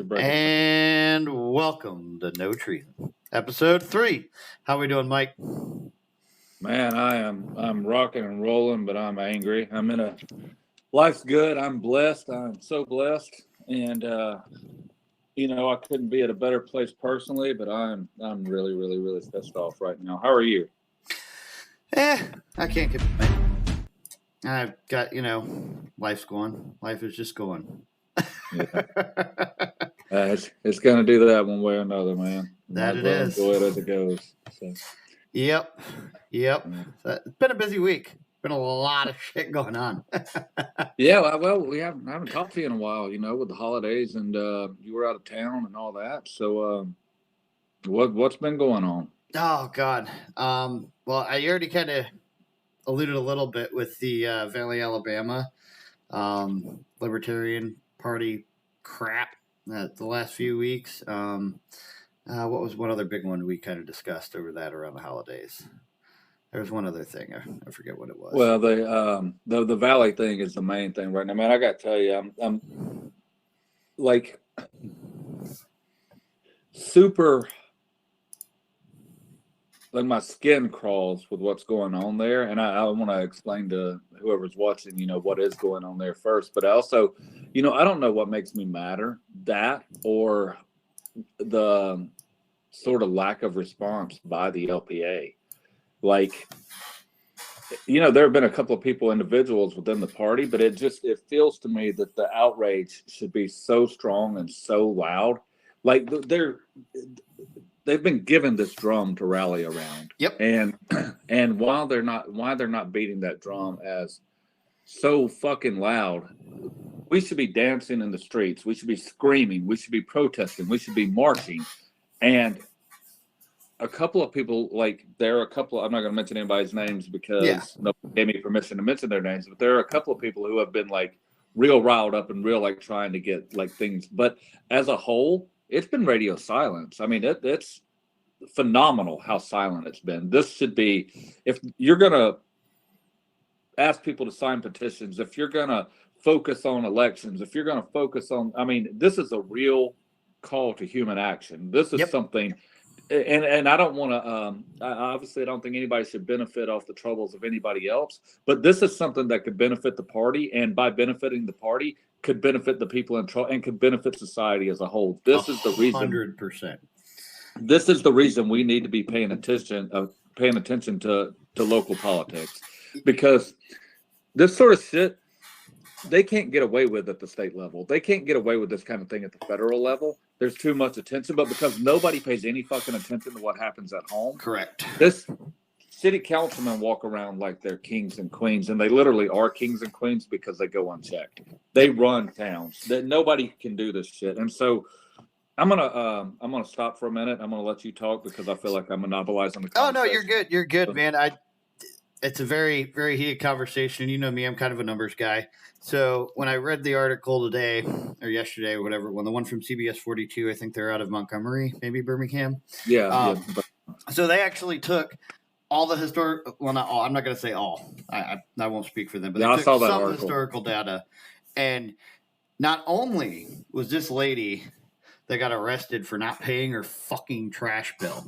breaking. And welcome to No Treason, episode 3. How we doing, Mike? Man, I'm rocking and rolling, but I'm angry. Life's good. I'm blessed. I'm so blessed, and I couldn't be at a better place personally. But I'm really, really, really pissed off right now. How are you? I can't complain. I've got life's going. Life is just going. Yeah. It's gonna do that one way or another, man. That it is. Enjoy it as it goes. So. Yep. It's been a busy week. Been a lot of shit going on. Yeah, well, we haven't talked to you in a while, with the holidays, and you were out of town and all that. So, what's been going on? Oh God. Well, I already kind of alluded a little bit with the Valley, Alabama, Libertarian Party crap the last few weeks. What was one other big one we kind of discussed over that around the holidays? There was one other thing. I forget what it was. Well, the Valley thing is the main thing right now. Man, I got to tell you, I'm like super, like my skin crawls with what's going on there. And I want to explain to whoever's watching, what is going on there first. But I also, I don't know what makes me madder, that or the sort of lack of response by the LPA. Like, there have been a couple of individuals within the party, but it feels to me that the outrage should be so strong and so loud. Like they've been given this drum to rally around. Yep. And while they're not beating that drum as so fucking loud, we should be dancing in the streets. We should be screaming. We should be protesting. We should be marching. And a couple of people, I'm not going to mention anybody's names because nobody gave me permission to mention their names, but there are a couple of people who have been real riled up and real trying to get things. But as a whole, it's been radio silence. I mean, it's phenomenal how silent it's been. This should be, if you're going to ask people to sign petitions, if you're going to focus on elections, if you're going to focus on, this is a real call to human action. This is something. And I don't want to, obviously I don't think anybody should benefit off the troubles of anybody else, but this is something that could benefit the party, and by benefiting the party could benefit the people in trouble and could benefit society as a whole. This is the reason. 100%. This is the reason we need to be paying attention to local politics, because this sort of shit, they can't get away with at the state level. They can't get away with this kind of thing at the federal level. There's too much attention, but because nobody pays any fucking attention to what happens at home. Correct. This city councilmen walk around like they're kings and queens, and they literally are kings and queens because they go unchecked. They run towns. That nobody can do this shit. And so I'm gonna stop for a minute. I'm gonna let you talk because I feel like I'm monopolizing the conversation. Oh no, you're good. You're good, man. It's a very, very heated conversation. You know me, I'm kind of a numbers guy. So when I read the article today or yesterday or whatever, the one from CBS 42, I think they're out of Montgomery, maybe Birmingham. Yeah. So they actually took all the well, not all. I'm not going to say all. I won't speak for them, but they took some historical data. And not only was this lady that got arrested for not paying her fucking trash bill.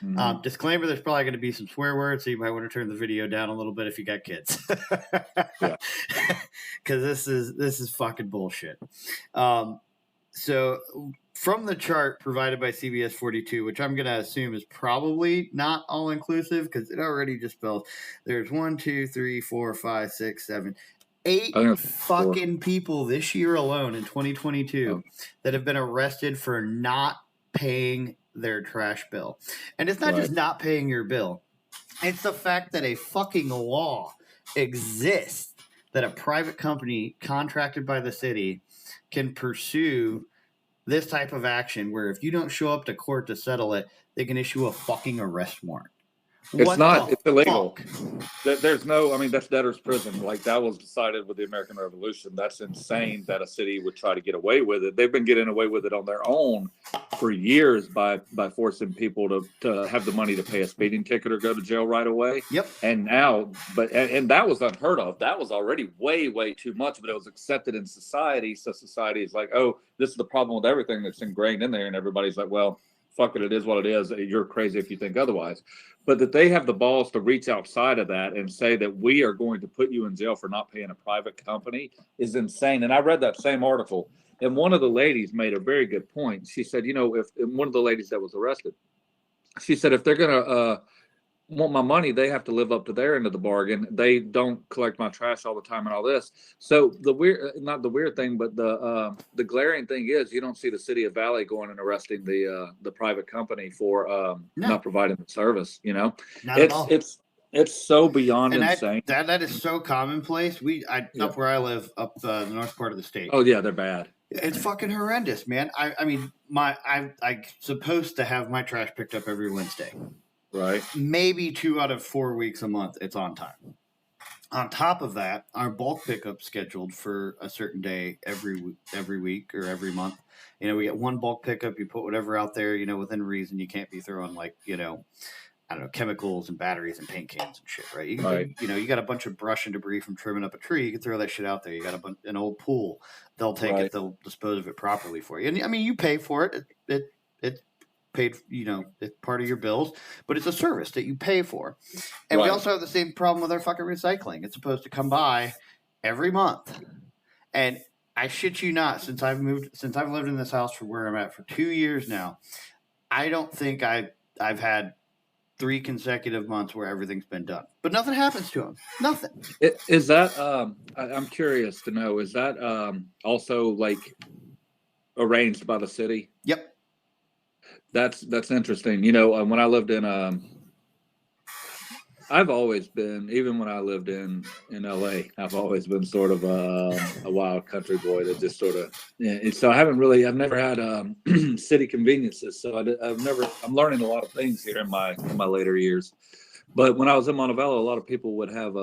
Mm-hmm. Disclaimer, there's probably going to be some swear words, so you might want to turn the video down a little bit if you got kids. Because this is fucking bullshit. So from the chart provided by CBS 42, which I'm going to assume is probably not all-inclusive because it already just spells, there's 1, 2, 3, 4, 5, 6, 7, 8 fucking people this year alone in 2022 that have been arrested for not paying their trash bill. And it's not just not paying your bill. It's the fact that a fucking law exists that a private company contracted by the city can pursue this type of action where if you don't show up to court to settle it, they can issue a fucking arrest warrant. It's not. It's illegal. There's no. I mean, that's debtor's prison. Like that was decided with the American Revolution. That's insane that a city would try to get away with it. They've been getting away with it on their own for years by forcing people to have the money to pay a speeding ticket or go to jail right away. Yep. And now, and that was unheard of. That was already way too much, but it was accepted in society. So society is like, oh, this is the problem with everything that's ingrained in there, and everybody's like, well, fuck it, it is what it is. You're crazy if you think otherwise. But that they have the balls to reach outside of that and say that we are going to put you in jail for not paying a private company is insane. And I read that same article, and one of the ladies made a very good point. She said, if one of the ladies that was arrested, she said, if they're going to want my money, they have to live up to their end of the bargain. They don't collect my trash all the time and all this. So not the weird thing, but the glaring thing is you don't see the city of Valley going and arresting the private company for not providing the service. Not at all. It's so beyond insane. That is so commonplace. Up where I live, up the north part of the state. Oh yeah, they're bad. It's fucking horrendous, man. I mean, I'm supposed to have my trash picked up every Wednesday. Right. Maybe 2 out of 4 weeks a month, it's on time. On top of that, our bulk pickup scheduled for a certain day every week or every month. We get one bulk pickup. You put whatever out there, within reason. You can't be throwing I don't know, chemicals and batteries and paint cans and shit, right? You got a bunch of brush and debris from trimming up a tree. You can throw that shit out there. You got an old pool. They'll take it. They'll dispose of it properly for you. And I mean, you pay for it. It's paid, it's part of your bills, but it's a service that you pay for. And we also have the same problem with our fucking recycling. It's supposed to come by every month. And I shit you not, since I've lived in this house for where I'm at for 2 years now, I don't think I've had 3 consecutive months where everything's been done, but nothing happens to them. Nothing. Is that, I'm curious to know, is that also arranged by the city? Yep. That's interesting. When I lived in, I've always been, even when I lived in LA, I've always been sort of a wild country boy that just sort of, so I've never had city conveniences. So I'm learning a lot of things here in my later years. But when I was in Montebello, a lot of people would have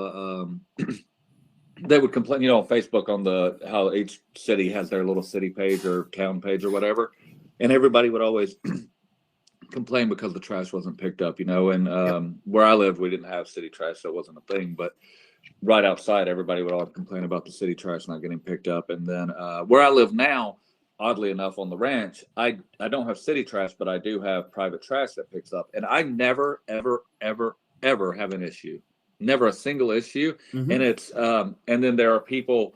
they would complain, on Facebook on how each city has their little city page or town page or whatever. And everybody would always complain because the trash wasn't picked up, and where I lived, we didn't have city trash, so it wasn't a thing. But right outside, everybody would always complain about the city trash not getting picked up. And then where I live now, oddly enough, on the ranch, I don't have city trash, but I do have private trash that picks up. And I never, ever, ever, ever have an issue. Never a single issue. Mm-hmm. And it's and then there are people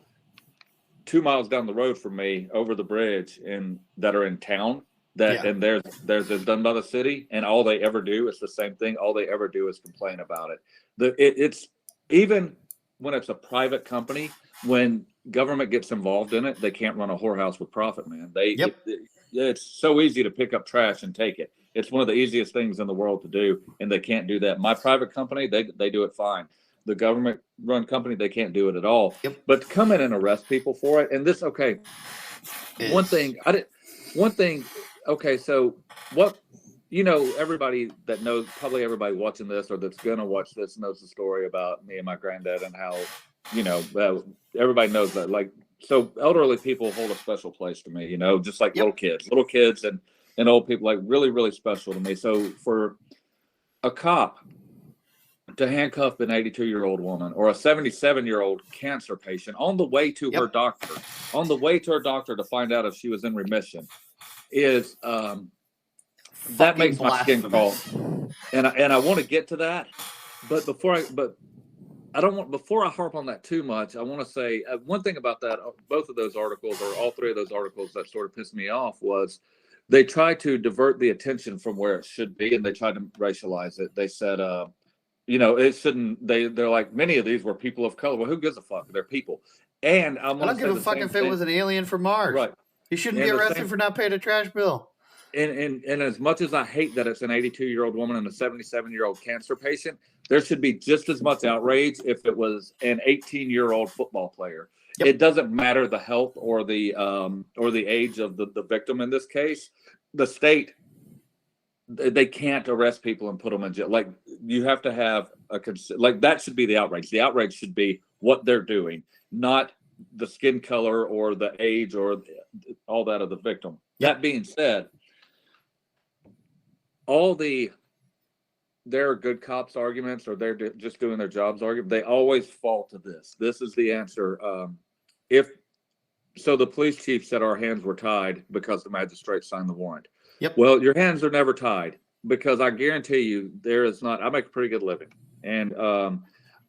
2 miles down the road from me over the bridge that are in town and there's done by the city, and all they ever do is the same thing. All they ever do is complain about it. It's even when it's a private company, when government gets involved in it, they can't run a whorehouse with profit, man. It's so easy to pick up trash and take it. It's one of the easiest things in the world to do, and they can't do that. My private company, they do it fine. The government-run company, they can't do it at all. Yep. But to come in and arrest people for it, and this, okay, one thing. Okay, so what? Everybody that knows, probably everybody watching this or that's gonna watch this knows the story about me and my granddad and how, everybody knows that. So elderly people hold a special place to me, just like little kids and old people, really, really special to me. So for a cop to handcuff an 82-year-old woman or a 77-year-old cancer patient on the way to her doctor to find out if she was in remission is that makes my skin crawl. And I want to get to that, but before I harp on that too much, I want to say one thing about that. Both of those articles, or all 3 of those articles, that sort of pissed me off was they tried to divert the attention from where it should be, and they tried to racialize it. They said, it shouldn't. They're like, many of these were people of color. Well, who gives a fuck? They're people. And I don't give a fuck if it was an alien from Mars. Right. He shouldn't be arrested for not paying a trash bill. And as much as I hate that it's an 82-year-old woman and a 77-year-old cancer patient, there should be just as much outrage if it was an 18-year-old football player. Yep. It doesn't matter the health or the age of the victim in this case. The state they can't arrest people and put them in jail. Like you have to have like that should be the outrage. The outrage should be what they're doing, not the skin color or the age or all that of the victim. Yep. That being said, they're good cops arguments or they're just doing their jobs argument, they always fall to this. This is the answer. So the police chief said our hands were tied because the magistrate signed the warrant. Yep. Well, your hands are never tied because I guarantee you there is not. I make a pretty good living, and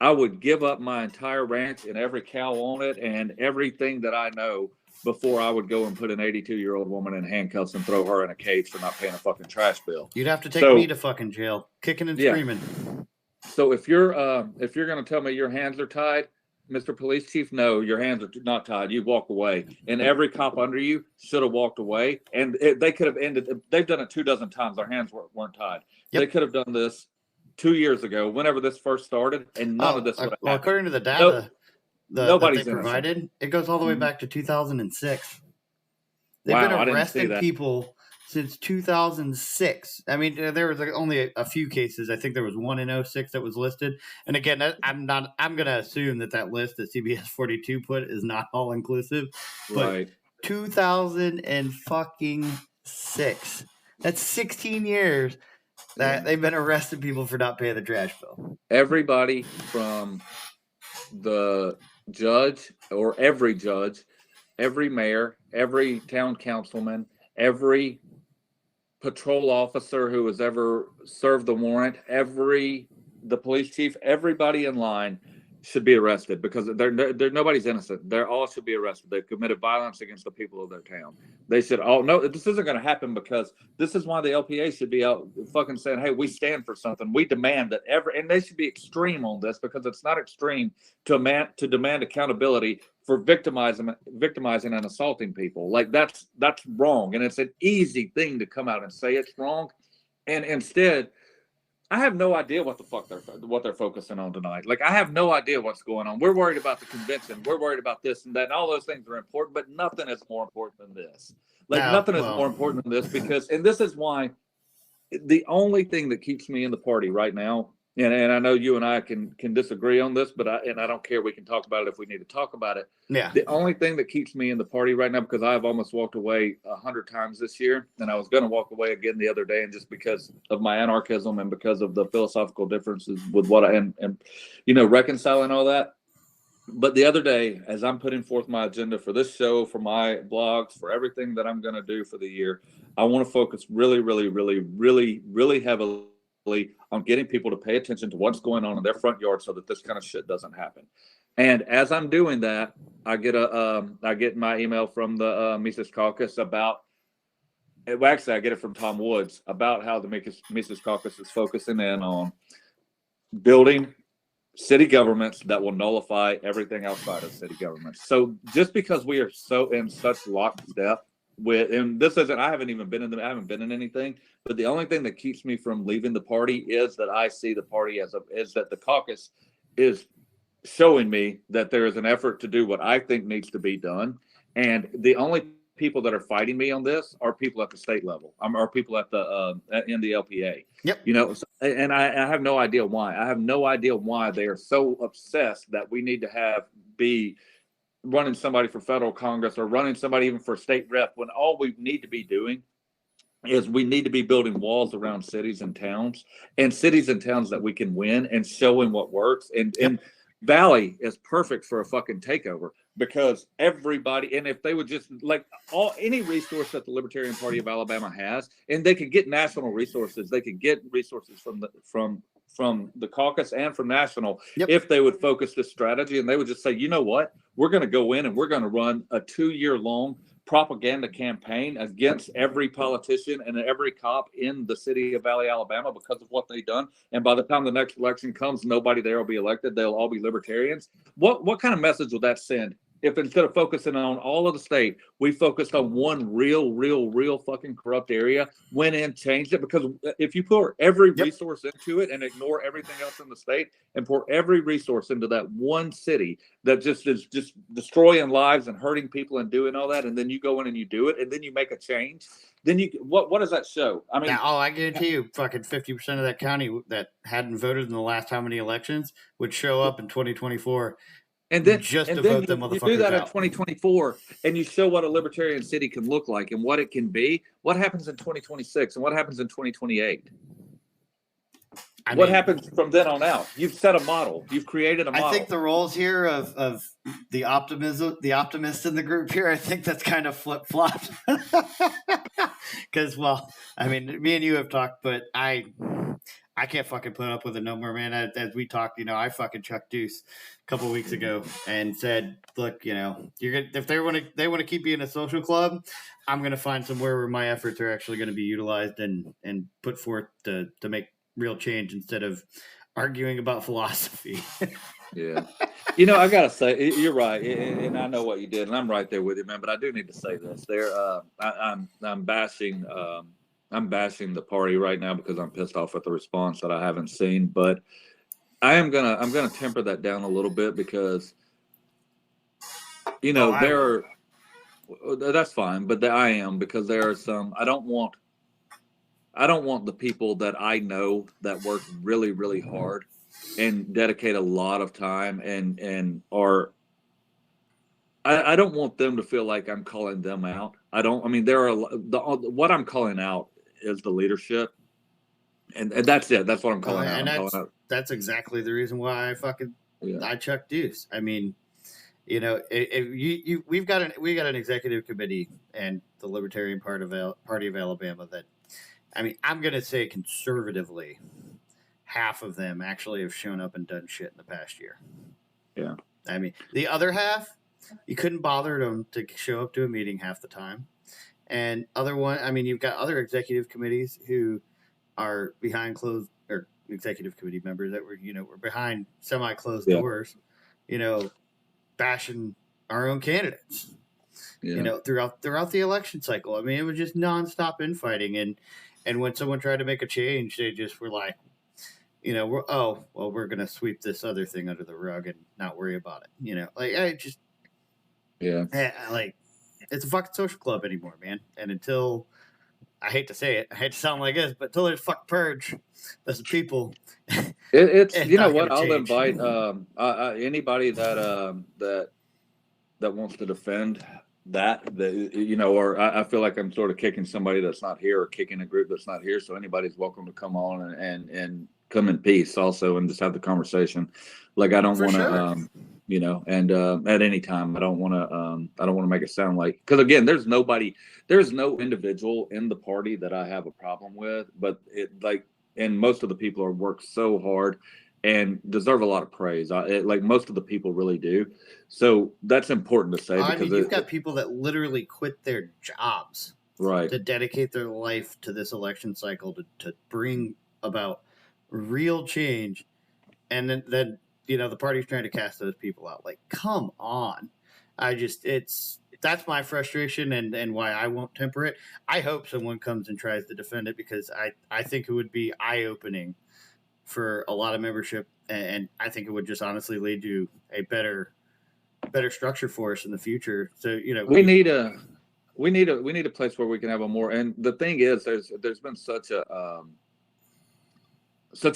I would give up my entire ranch and every cow on it and everything that I know before I would go and put an 82-year-old woman in handcuffs and throw her in a cage for not paying a fucking trash bill. You'd have to take me to fucking jail, kicking and screaming. So if you're going to tell me your hands are tied, Mr. Police Chief, no, your hands are not tied. You walk away. And every cop under you should have walked away. And they could have ended. They've done it 24 times. Their hands weren't tied. Yep. They could have done this 2 years ago, whenever this first started, and none of this would have happened. According to the data that they provided, innocent. It goes all the way back to 2006. They've been arresting people since 2006. I mean, there was only a few cases. I think there was one in 2006 that was listed. And again, I'm going to assume that list that CBS 42 put is not all inclusive. But right. 2006. That's 16 years that they've been arresting people for not paying the trash bill. Everybody from the judge or every judge, every mayor, every town councilman, every patrol officer who has ever served the warrant, the police chief, everybody in line should be arrested because they're nobody's innocent. They all should be arrested. They've committed violence against the people of their town. They should all know this isn't going to happen because this is why the LPA should be out fucking saying, hey, we stand for something. We demand that and they should be extreme on this because it's not extreme to demand accountability for victimizing and assaulting people. Like that's wrong. And it's an easy thing to come out and say it's wrong. And instead, I have no idea what the fuck they're focusing on tonight. Like I have no idea what's going on. We're worried about the convention. We're worried about this and that. And all those things are important, but nothing is more important than this. Nothing is more important than this and this is why the only thing that keeps me in the party right now, and I know you and I can disagree on this, but I don't care. We can talk about it if we need to talk about it. Yeah. The only thing that keeps me in the party right now, because I've almost walked away 100 times this year, and I was going to walk away again the other day, and just because of my anarchism and because of the philosophical differences with what and reconciling all that. But the other day, as I'm putting forth my agenda for this show, for my blogs, for everything that I'm going to do for the year, I want to focus really, really, really, really, really heavily on getting people to pay attention to what's going on in their front yard so that this kind of shit doesn't happen. And as I'm doing that, I get my email from the Mises Caucus about, well, actually I get it from Tom Woods about how the Mises Caucus is focusing in on building city governments that will nullify everything outside of city governments. So just because we are so in such lockstep with, and this isn't, I haven't been in anything, but the only thing that keeps me from leaving the party is that I see the party is that the caucus is showing me that there is an effort to do what I think needs to be done. And the only people that are fighting me on this are people at the state level, are people at the in the LPA. Yep. And I have no idea why. I have no idea why they are so obsessed that we need to be running somebody for federal Congress or running somebody even for state rep, when all we need to be doing is we need to be building walls around cities and towns that we can win and showing what works. And Valley is perfect for a fucking takeover because everybody, and if they would just any resource that the Libertarian Party of Alabama has, and they could get national resources, they could get resources from the caucus and from national, if they would focus this strategy and they would just say, you know what, we're going to go in and we're going to run a 2-year-long propaganda campaign against every politician and every cop in the city of Valley, Alabama, because of what they've done. And by the time the next election comes, nobody there will be elected. They'll all be libertarians. What kind of message will that send if instead of focusing on all of the state, we focused on one real fucking corrupt area, went in, changed it. Because if you pour every resource into it and ignore everything else in the state and pour every resource into that one city that just is just destroying lives and hurting people and doing all that, and then you go in and you do it, and then you make a change, then you what does that show? I mean, I guarantee you, fucking 50% of that county that hadn't voted in the last how many elections would show up in 2024. And then, just to then vote them you do that out. in 2024, and you show what a libertarian city can look like and what it can be. What happens in 2026 and what happens in 2028? What happens from then on out? You've set a model. You've created a model. I think the roles here of the optimist in the group here, I think that's kind of flip flopped. Because, well, I mean, me and you have talked, but I can't fucking put up with it no more, man. As we talked, I fucking chucked Deuce a couple weeks ago and said, look, you're gonna, if they want to keep you in a social club, I'm gonna find somewhere where my efforts are actually going to be utilized and put forth to make real change instead of arguing about philosophy. Yeah. I gotta say, you're right, and I know what you did, and I'm right there with you, man. But I do need to say this: I'm bashing the party right now because I'm pissed off at the response that I haven't seen. But I'm gonna temper that down a little bit because that's fine, but I am, because there are some. I don't want the people that I know that work really, really hard and dedicate a lot of time and are. I don't want them to feel like I'm calling them out. What I'm calling out is the leadership, and that's it. That's what I'm calling out. That's exactly the reason why I chuck Deuce. I mean, we've got an executive committee and the Libertarian Party of Alabama that, I mean, I'm going to say conservatively, half of them actually have shown up and done shit in the past year. Yeah. I mean, the other half, you couldn't bother them to show up to a meeting half the time. And you've got other executive committees who are behind closed, or executive committee members that were behind semi-closed doors, bashing our own candidates, throughout the election cycle. I mean, it was just nonstop infighting. And when someone tried to make a change, they just were like, we're going to sweep this other thing under the rug and not worry about it. It's a fucking social club anymore, man. And until, I hate to say it, I hate to sound like this, but until there's fuck purge, that's the people. It's I'll invite anybody that wants to defend that or I feel like I'm sort of kicking somebody that's not here or kicking a group that's not here. So anybody's welcome to come on and come in peace also and just have the conversation. Like, I don't want to, at any time, I don't want to make it sound like, because again, there's no individual in the party that I have a problem with, but and most of the people are worked so hard and deserve a lot of praise. Most of the people really do. So that's important to say. Because you've got people that literally quit their jobs, right, to dedicate their life to this election cycle to bring about real change. And then the party's trying to cast those people out. Like, come on. That's my frustration and why I won't temper it. I hope someone comes and tries to defend it, because I think it would be eye-opening for a lot of membership, and I think it would just honestly lead to a better structure for us in the future. So, we need a place where we can have a more, and the thing is, there's been such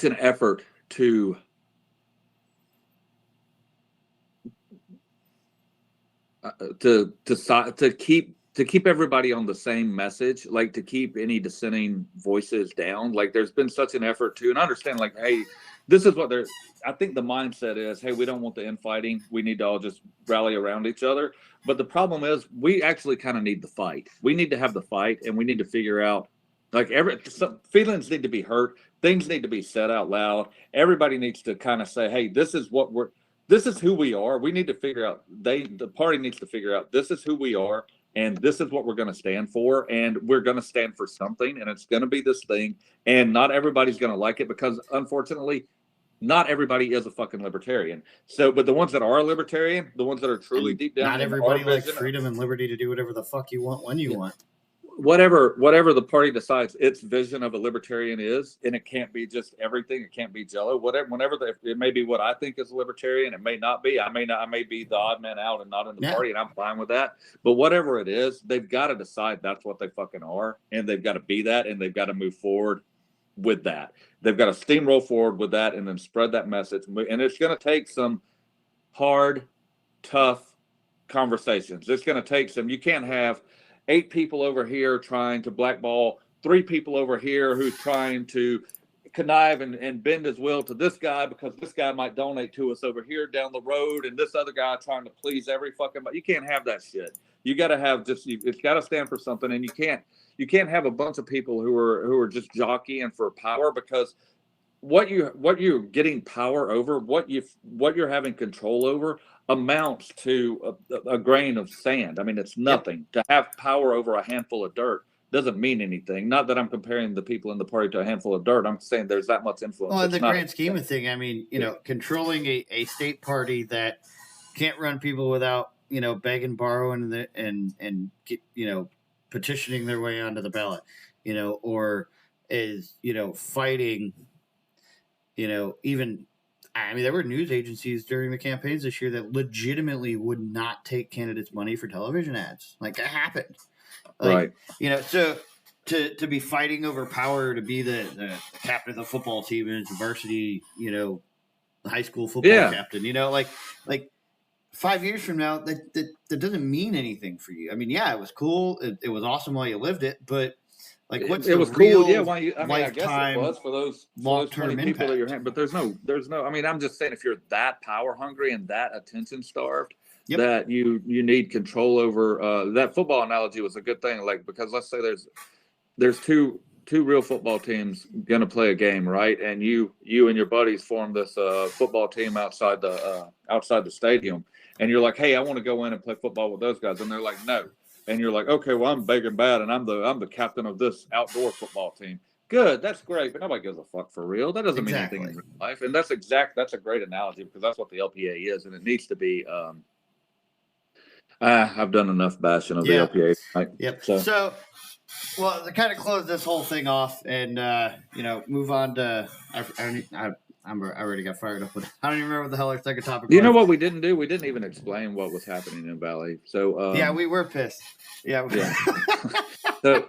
an effort to keep everybody on the same message, like to keep any dissenting voices down. Like, there's been such an effort to, and understand, like, hey, this is what I think the mindset is, hey, we don't want the infighting. We need to all just rally around each other. But the problem is, we actually kind of need the fight. We need to have the fight, and we need to figure out, like, some feelings need to be hurt. Things need to be said out loud. Everybody needs to kind of say, hey, this is who we are. We need to figure out, the party needs to figure out, this is who we are, and this is what we're going to stand for, and we're going to stand for something, and it's going to be this thing, and not everybody's going to like it, because unfortunately, not everybody is a fucking libertarian. So, but the ones that are libertarian, the ones that are truly And deep down, not everybody likes freedom and liberty to do whatever the fuck you want when you want. Whatever the party decides its vision of a libertarian is, and it can't be just everything. It can't be Jello. It may be what I think is a libertarian. It may not be. I may be the odd man out and not in the party, and I'm fine with that. But whatever it is, they've got to decide that's what they fucking are, and they've got to be that, and they've got to move forward with that. They've got to steamroll forward with that, and then spread that message. And it's going to take some hard, tough conversations. It's going to take some. You can't have 8 people over here trying to blackball 3 people over here who's trying to connive and bend his will to this guy because this guy might donate to us over here down the road, and this other guy trying to please every fucking. You can't have that shit. You got to have it's got to stand for something, and you can't have a bunch of people who are just jockeying for power, because what you're getting power over, what you're having control over, amounts to a grain of sand. I mean, it's nothing. To have power over a handful of dirt doesn't mean anything. Not that I'm comparing the people in the party to a handful of dirt. I'm saying there's that much influence. Well, in the grand scheme of thing, I mean, controlling a state party that can't run people without, begging, borrowing, and petitioning their way onto the ballot, or is, fighting, even. I mean, there were news agencies during the campaigns this year that legitimately would not take candidates' money for television ads. Like, that happened. Right. So to be fighting over power, to be the captain of the football team in its varsity, high school football captain, like 5 years from now, that doesn't mean anything for you. I mean, yeah, it was cool. It was awesome while you lived it, but like, what's it was real cool. Yeah, I guess it was for those long-term 20 people that you're impact. but there's no. I mean, I'm just saying, if you're that power hungry and that attention starved, Yep. that you need control over. That football analogy was a good thing, like, because let's say there's two real football teams gonna play a game, right? And you and your buddies form this football team outside the stadium, and you're like, hey, I want to go in and play football with those guys, and they're like, no. And you're like, okay, well, I'm big and bad, and I'm the captain of this outdoor football team. Good, that's great, but nobody gives a fuck for real. That doesn't mean anything in real life, and that's a great analogy, because that's what the LPA is, and it needs to be. I've done enough bashing of the LPA. Yep. So, well, to kind of close this whole thing off and move on to I already got fired up with. I don't even remember what the hell our second topic was. You know what we didn't do? We didn't even explain what was happening in Valley. So yeah, we were pissed. Yeah. So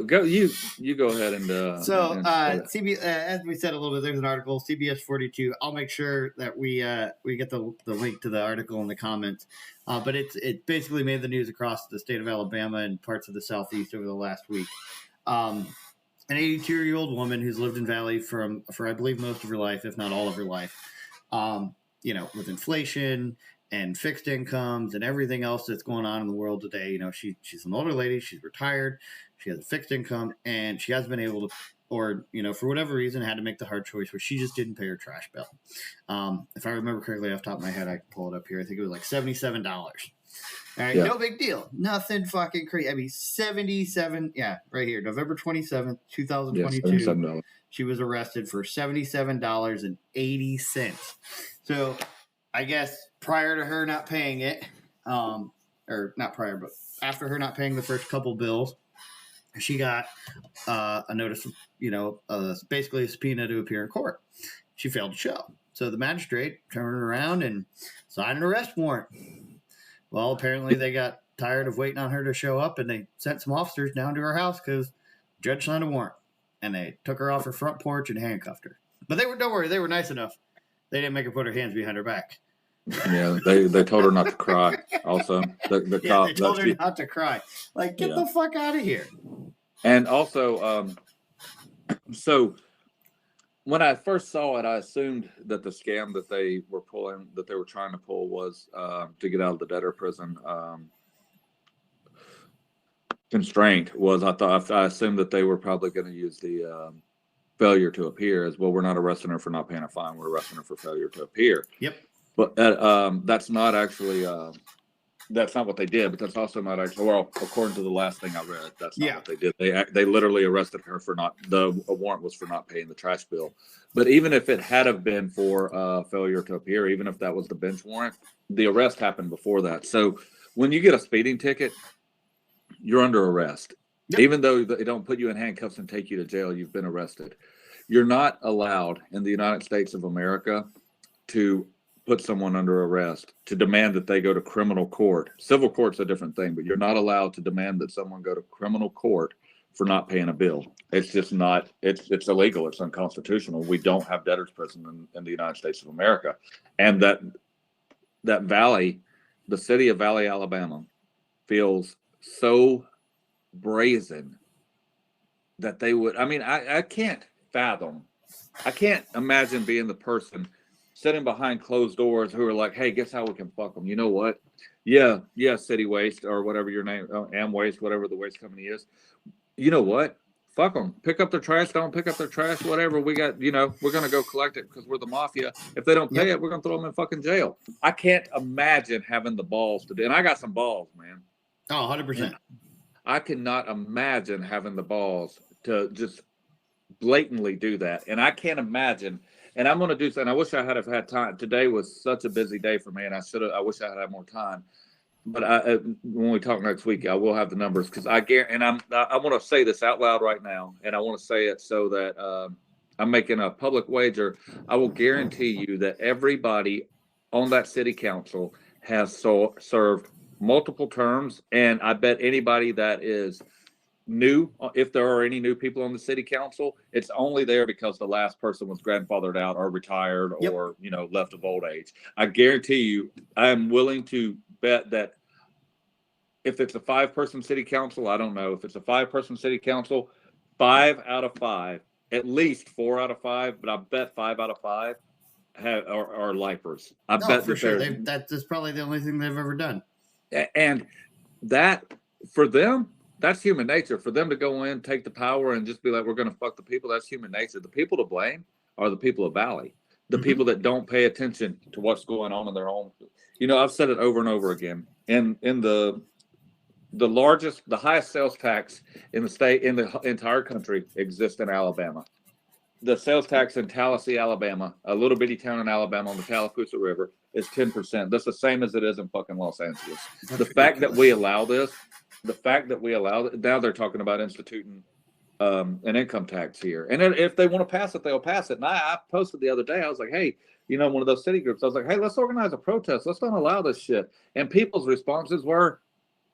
go you go ahead and CB as we said a little bit, there's an article, CBS 42. I'll make sure that we get the link to the article in the comments. But it basically made the news across the state of Alabama and parts of the Southeast over the last week. An 82-year-old woman who's lived in Valley for I believe most of her life, if not all of her life, with inflation and fixed incomes and everything else that's going on in the world today. She's an older lady. She's retired. She has a fixed income, and she has been able to, or for whatever reason, had to make the hard choice where she just didn't pay her trash bill. If I remember correctly off the top of my head, I can pull it up here. I think it was like $77. All right, no big deal. Nothing fucking crazy. I mean, 77. Yeah, right here, November 27th, 2022. $77. She was arrested for $77.80. So, I guess prior to her not paying it, or not prior, but after her not paying the first couple bills, she got a notice, basically a subpoena to appear in court. She failed to show. So the magistrate turned around and signed an arrest warrant. Well, apparently they got tired of waiting on her to show up, and they sent some officers down to her house because the judge signed a warrant. And they took her off her front porch and handcuffed her. But don't worry, they were nice enough. They didn't make her put her hands behind her back. Yeah, they told her not to cry. Also, the cop, they told her not to cry. Like, get the fuck out of here. And also, so when I first saw it, I assumed that the scam that they were trying to pull was to get out of the debtor prison constraint. I assumed that they were probably going to use the failure to appear as well. We're not arresting her for not paying a fine. We're arresting her for failure to appear. Yep. But that's not actually That's not what they did, but that's also not actually, well, according to the last thing I read, that's not Yeah. what they did. They literally arrested her for not, a warrant was for not paying the trash bill. But even if it had have been for failure to appear, even if that was the bench warrant, the arrest happened before that. So when you get a speeding ticket, you're under arrest. Yep. Even though they don't put you in handcuffs and take you to jail, you've been arrested. You're not allowed in the United States of America to put someone under arrest, to demand that they go to criminal court. Civil court's a different thing, but you're not allowed to demand that someone go to criminal court for not paying a bill. It's just not, it's illegal. It's unconstitutional. We don't have debtors prison in the United States of America. And that Valley, the city of Valley, Alabama, feels so brazen that they would, I mean, I can't fathom, I can't imagine being the person sitting behind closed doors who are like, hey, guess how we can fuck them? You know what? Yeah, City Waste or whatever your name, Am Waste, whatever the waste company is. You know what? Fuck them. Pick up their trash. Don't pick up their trash. Whatever. We got, we're going to go collect it because we're the mafia. If they don't pay it, we're going to throw them in fucking jail. I can't imagine having the balls to do. And I got some balls, man. Oh, 100%. I cannot imagine having the balls to just blatantly do that. And I can't imagine. And I'm going to do something. I wish I had time. Today was such a busy day for me, and I wish I had more time. But when we talk next week, I will have the numbers because I guarantee. And I want to say this out loud right now, and I want to say it so that I'm making a public wager. I will guarantee you that everybody on that city council has served multiple terms, and I bet anybody that is new, if there are any new people on the city council, it's only there because the last person was grandfathered out or retired or left of old age. I guarantee you, I am willing to bet that if it's a 5-person city council, I don't know if it's a 5-person city council, 5 out of 5, at least 4 out of 5, but I bet 5 out of 5 are lifers. I bet for sure. That's probably the only thing they've ever done. And that for them, that's human nature. For them to go in, take the power, and just be like, we're going to fuck the people, that's human nature. The people to blame are the people of Valley, the people that don't pay attention to what's going on in their own. I've said it over and over again. In the highest sales tax in the state, in the entire country, exists in Alabama. The sales tax in Tallahassee, Alabama, a little bitty town in Alabama on the Tallapoosa River, is 10%. That's the same as it is in fucking Los Angeles. The fact that we allow this, now they're talking about instituting an income tax here. And if they want to pass it, they'll pass it. And I posted the other day, I was like, hey, one of those city groups, I was like, hey, let's organize a protest. Let's don't allow this shit. And people's responses were,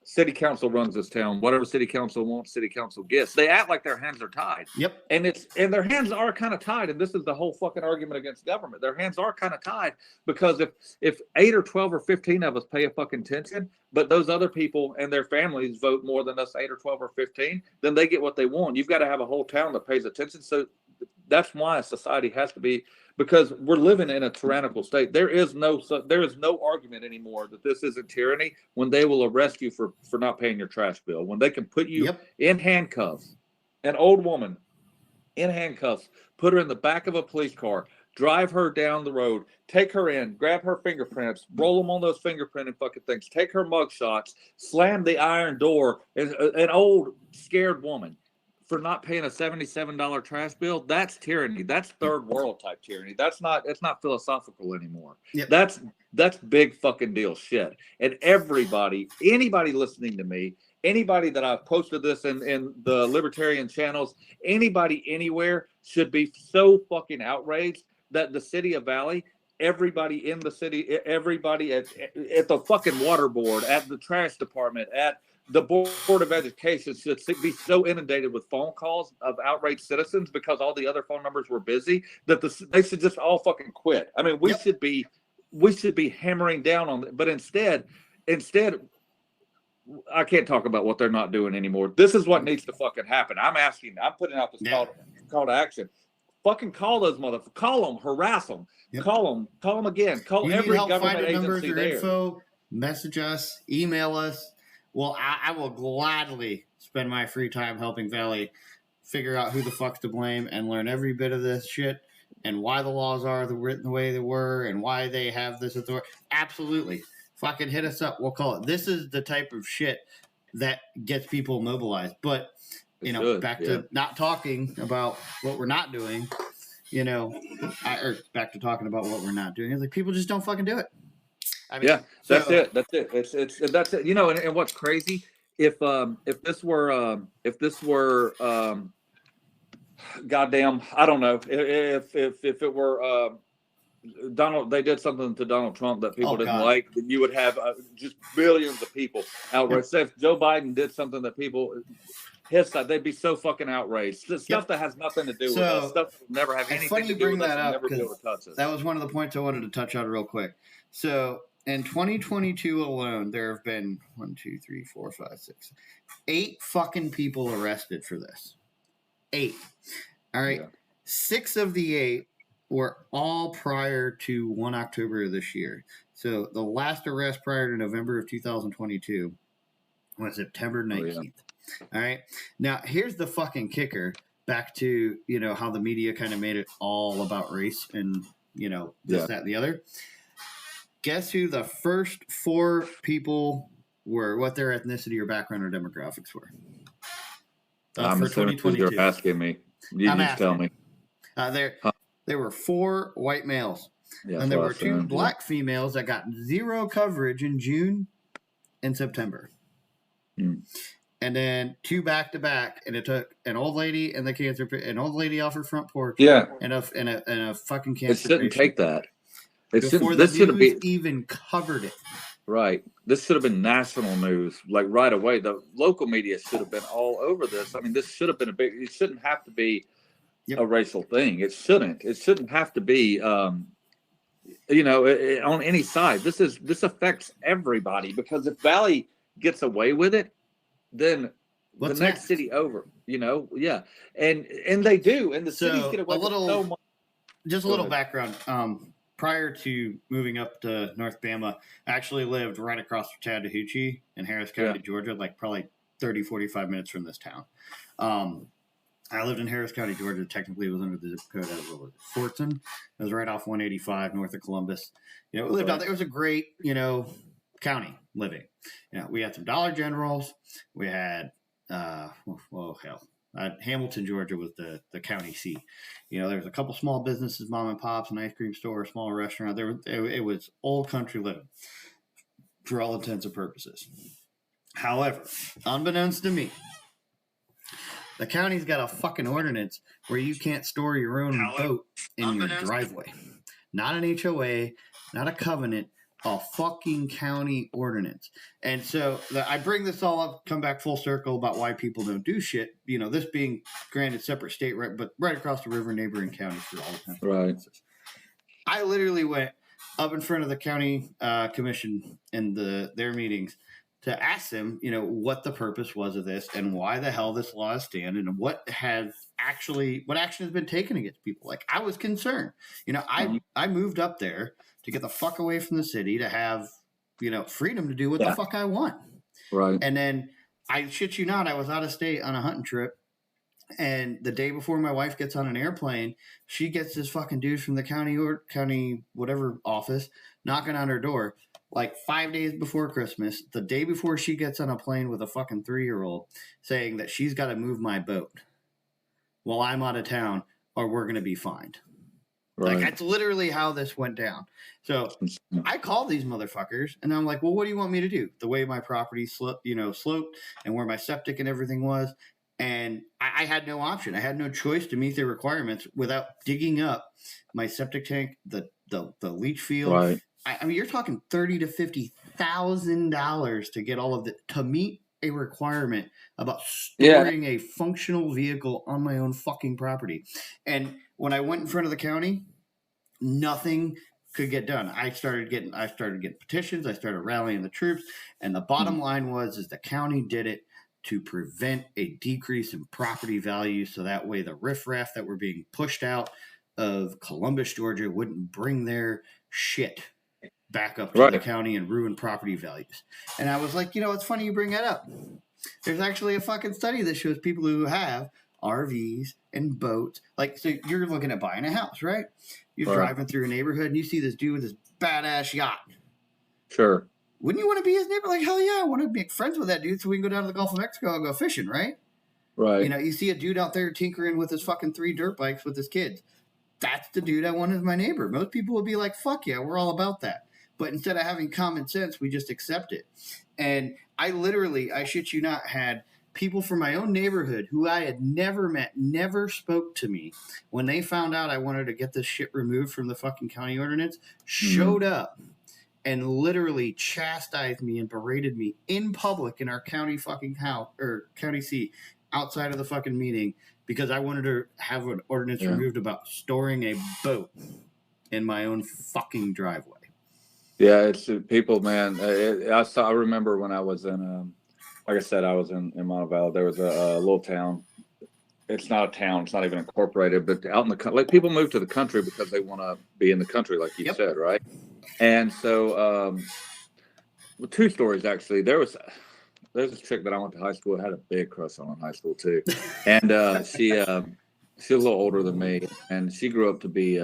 city council runs this town. Whatever city council wants, city council gets. They act like their hands are tied. Yep. And their hands are kind of tied. And this is the whole fucking argument against government. Their hands are kind of tied because if 8 or 12 or 15 of us pay a fucking attention, but those other people and their families vote more than us 8 or 12 or 15, then they get what they want. You've got to have a whole town that pays attention. So that's why society has to be, because we're living in a tyrannical state. There is no argument anymore that this isn't tyranny when they will arrest you for not paying your trash bill, when they can put you in handcuffs, an old woman in handcuffs, put her in the back of a police car, drive her down the road, take her in, grab her fingerprints, roll them on those fingerprinting fucking things, take her mug shots, slam the iron door, an old scared woman for not paying a $77 trash bill. That's tyranny. That's third world type tyranny. It's not philosophical anymore. Yep. That's big fucking deal shit. And anybody listening to me, anybody that I've posted this in the libertarian channels, anybody anywhere should be so fucking outraged that the city of Valley, everybody in the city, everybody at the fucking water board, at the trash department, at the Board of Education should be so inundated with phone calls of outraged citizens because all the other phone numbers were busy that they should just all fucking quit. I mean, we should be hammering down on it, but instead, I can't talk about what they're not doing anymore. This is what needs to fucking happen. I'm putting out this call to action. Fucking call those motherfuckers. Call them, harass them. Yep. Call them again. Call every government agency there. Info, message us, email us. Well, I will gladly spend my free time helping Valley figure out who the fuck's to blame and learn every bit of this shit and why the laws are written the way they were and why they have this authority. Absolutely. fucking hit us up. We'll call it. This is the type of shit that gets people mobilized. But, back to not talking about what we're not doing, or back to talking about what we're not doing. It's like people just don't fucking do it. I mean, that's it. That's it. And what's crazy, if this were goddamn, I don't know, if it were Donald, they did something to Donald Trump that people didn't like, then you would have just billions of people outraged. If Joe Biden did something that people, his side, they'd be so fucking outraged. Stuff that has nothing to do with us, stuff that will never have anything to do with us, and never be able to touch us. That was one of the points I wanted to touch on real quick. So in 2022 alone, there have been 8 fucking people arrested for this. 8. All right. Yeah. 6 of the 8 were all prior to 1 October of this year. So the last arrest prior to November of 2022 was September 19th. Oh, yeah. All right. Now, here's the fucking kicker. Back to, how the media kind of made it all about race and, this, that, and the other. Guess who the first 4 people were, what their ethnicity or background or demographics were? I'm assuming you're asking me. You just tell me. There were 4 white males. Yeah, and there were 2 black females that got 0 coverage in June and September. Mm. And then 2 back to back, and it took an old lady and an old lady off her front porch. Yeah. And a fucking cancer. It shouldn't take that. Before the news even covered it. Right. This should have been national news, like right away. The local media should have been all over this. I mean, this should have been it shouldn't have to be a racial thing. It shouldn't have to be, on any side. This affects everybody, because if Valley gets away with it, then the next city over, and they do, and the cities get away with so much. Just a little background. Prior to moving up to North Bama, I actually lived right across from Chattahoochee in Harris County, Georgia, like probably 30, 45 minutes from this town. I lived in Harris County, Georgia. Technically, it was under the zip code of Fortson. It was right off 185 north of Columbus. We lived out there. It was a great, county living. We had some Dollar Generals. We had, Hamilton, Georgia was the county seat. There was a couple small businesses, mom and pops, an ice cream store, a small restaurant. It was old country living for all intents and purposes. However, unbeknownst to me, the county's got a fucking ordinance where you can't store your own boat in your driveway. Not an HOA, not a covenant, a fucking county ordinance. And so I bring this all up, come back full circle about why people don't do shit. This being granted separate state, right, but right across the river, neighboring counties for all the time. Right. I literally went up in front of the county commission in their meetings to ask them, what the purpose was of this and why the hell this law is standing and what action has been taken against people. Like, I was concerned. I moved up there to get the fuck away from the city, to have, freedom to do what the fuck I want. Right. And then, I shit you not, I was out of state on a hunting trip. And the day before my wife gets on an airplane, she gets this fucking dude from the county whatever office knocking on her door. Like 5 days before Christmas, the day before she gets on a plane with a fucking 3-year-old, saying that she's got to move my boat while I'm out of town or we're going to be fined. Right. Like, that's literally how this went down. So I called these motherfuckers and I'm like, well, what do you want me to do? The way my property sloped and where my septic and everything was. And I had no option. I had no choice to meet their requirements without digging up my septic tank, the leach field. Right. I mean, you're talking $30,000 to $50,000 to get all of that, to meet a requirement about storing a functional vehicle on my own fucking property. And when I went in front of the county, nothing could get done. I started getting petitions. I started rallying the troops. And the bottom line is the county did it to prevent a decrease in property value. So that way the riffraff that were being pushed out of Columbus, Georgia wouldn't bring their shit back up to the county and ruin property values. And I was like, it's funny you bring that up. There's actually a fucking study that shows people who have RVs and boats. Like, so you're looking at buying a house, right? You're driving through a neighborhood and you see this dude with this badass yacht. Sure. wouldn't you want to be his neighbor? Like, hell yeah, I want to make friends with that dude so we can go down to the Gulf of Mexico and go fishing, right? Right. You know, you see a dude out there tinkering with his fucking 3 dirt bikes with his kids. That's the dude I want as my neighbor. Most people would be like, fuck yeah, we're all about that. But instead of having common sense, we just accept it. And I literally, I shit you not, had people from my own neighborhood who I had never met, never spoke to me, when they found out I wanted to get this shit removed from the fucking county ordinance, showed up and literally chastised me and berated me in public in our county fucking house or county seat outside of the fucking meeting because I wanted to have an ordinance removed about storing a boat in my own fucking driveway. Yeah, it's people, man. I remember when I was in, like I said, I was in Montevallo. There was a little town. It's not a town. It's not even incorporated, but out in the, like, people move to the country because they want to be in the country, like you said, right? And so, well, 2 stories actually. There's this chick that I went to high school, had a big crush on in high school too, and she was a little older than me, and she grew up to be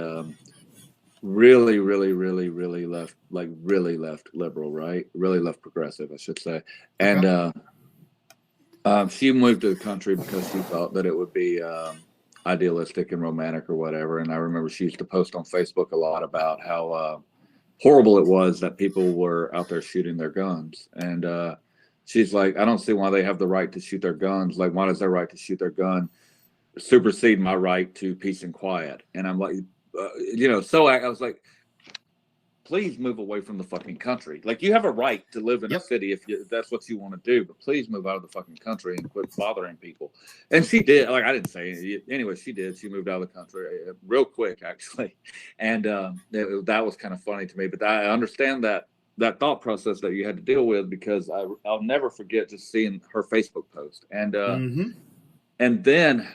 really left, like really left liberal, right? Really left progressive, I should say. And she moved to the country because she thought that it would be idealistic and romantic or whatever. And I remember she used to post on Facebook a lot about how horrible it was that people were out there shooting their guns. And she's like, I don't see why they have the right to shoot their guns. Like, why does their right to shoot their gun supersede my right to peace and quiet? And I'm like, you know, so I was like, please move away from the fucking country. Like, you have a right to live in a city if that's what you want to do, but please move out of the fucking country and quit bothering people. And she did. Like, I didn't say it. Anyway, she did. She moved out of the country real quick, actually. And that was kind of funny to me. But I understand that thought process that you had to deal with, because I'll never forget just seeing her Facebook post. And and then,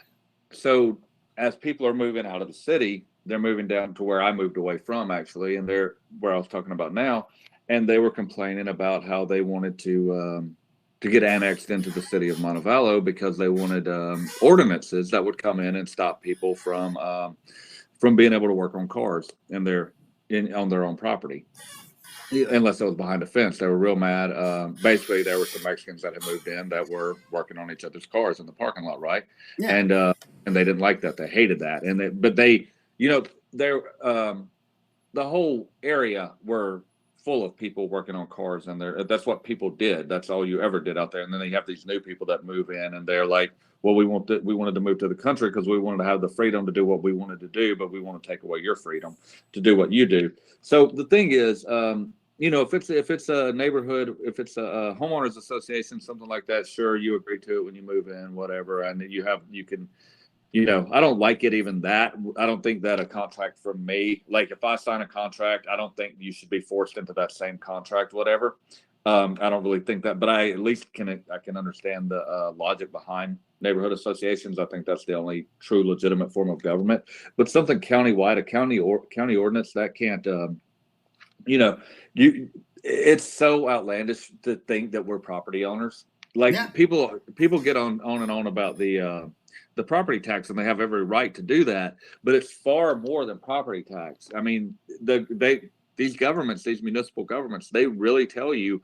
so as people are moving out of the city, they're moving down to where I moved away from, actually, and they're where I was talking about now. And they were complaining about how they wanted to get annexed into the city of Montevallo because they wanted ordinances that would come in and stop people from being able to work on cars on their own property, unless it was behind a fence. They were real mad. Basically, there were some Mexicans that had moved in that were working on each other's cars in the parking lot, right? Yeah. And they didn't like that. They hated that. But they, you know, they're the whole area were full of people working on cars, and that's what people did. That's all you ever did out there. And then they have these new people that move in, and they're like, well, we wanted to move to the country because we wanted to have the freedom to do what we wanted to do, but we want to take away your freedom to do what you do. So the thing is, you know, if it's a neighborhood, if it's a homeowners association, something like that, sure, you agree to it when you move in, whatever, and you can. You know, I don't like it even that. I don't think that a contract from me, like if I sign a contract, I don't think you should be forced into that same contract, whatever. I don't really think that, but I at least I can understand the logic behind neighborhood associations. I think that's the only true legitimate form of government. But something countywide, a county ordinance, that can't, you know, it's so outlandish to think that we're property owners. Like, people get on and on about the property tax, and they have every right to do that, but it's far more than property tax. I mean, these governments, these municipal governments, they really tell you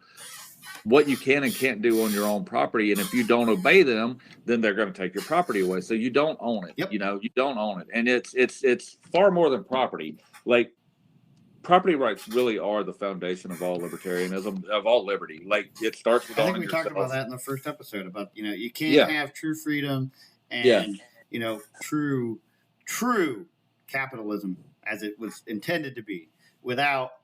what you can and can't do on your own property, and if you don't obey them, then they're going to take your property away. So you don't own it. You know, you don't own it, and it's far more than property. Like, property rights really are the foundation of all libertarianism, of all liberty. Like, it starts with. I think we talked about that in the first episode about, you know, you can't have true freedom and you know, true capitalism as it was intended to be without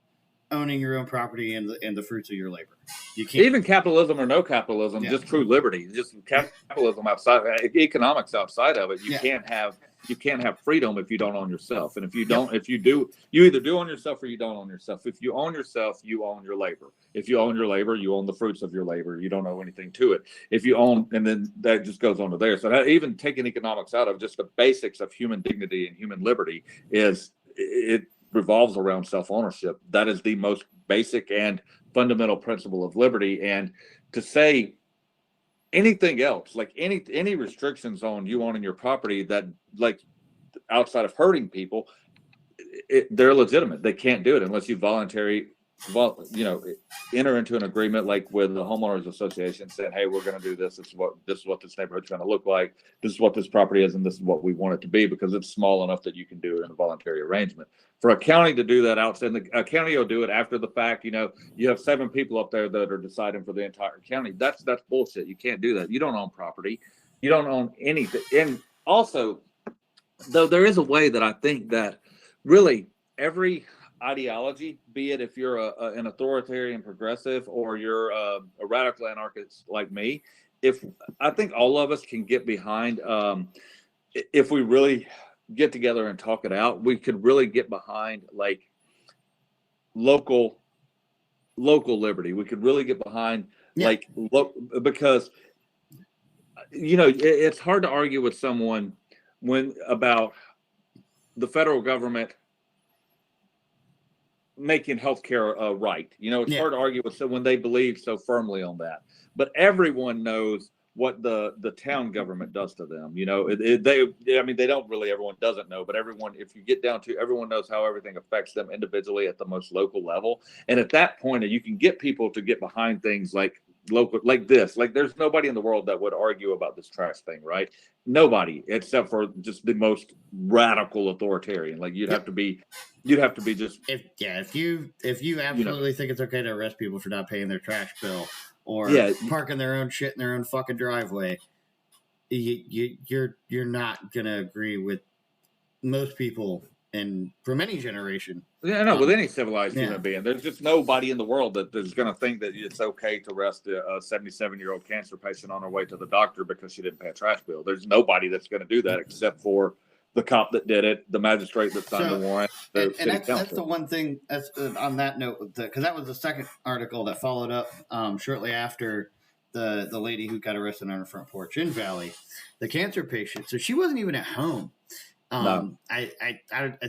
owning your own property and the fruits of your labor. You can't. Even capitalism or no capitalism, just true liberty, just capitalism outside, economics outside of it. You can't have freedom if you don't own yourself. And if you don't, if you do, you either do own yourself or you don't own yourself. If you own yourself, you own your labor. If you own your labor, you own the fruits of your labor. You don't owe anything to it. If you own, and then that just goes on to there. So that, even taking economics out of just the basics of human dignity and human liberty, it revolves around self-ownership. That is the most basic and fundamental principle of liberty. And to say anything else, like any restrictions on you owning your property that, like, outside of hurting people, they're legitimate. They can't do it unless you voluntarily well, enter into an agreement like with the homeowners association saying, hey, we're going to do this. This is what this neighborhood's going to look like. This is what this property is, and this is what we want it to be, because it's small enough that you can do it in a voluntary arrangement. For a county to do that outside, a county will do it after the fact. You have 7 people up there that are deciding for the entire county. That's bullshit. You can't do that. You don't own property. You don't own anything. And also, though, there is a way that I think that really every ideology, be it if you're an authoritarian progressive or you're a radical anarchist like me, if I think all of us can get behind, if we really get together and talk it out, we could really get behind like local liberty. We could really get behind because it's hard to argue with someone about the federal government making healthcare right. It's hard to argue with someone when they believe so firmly on that. But everyone knows what the town government does to them. They don't really, everyone doesn't know, but everyone, if you get down to, everyone knows how everything affects them individually at the most local level. And at that point, you can get people to get behind things like local, like this. Like, there's nobody in the world that would argue about this trash thing, right? Nobody, except for just the most radical authoritarian. Like, you'd have to be just if you absolutely think it's okay to arrest people for not paying their trash bill or parking their own shit in their own fucking driveway, you're not gonna agree with most people and from any generation. Yeah, no, with any civilized human being, there's just nobody in the world that is going to think that it's okay to arrest a 77-year-old cancer patient on her way to the doctor because she didn't pay a trash bill. There's nobody that's going to do that except for the cop that did it, the magistrate that signed the warrant, the city council. That's the one thing. That's on that note, because that was the second article that followed up shortly after the lady who got arrested on her front porch in Valley, the cancer patient. So she wasn't even at home. No. I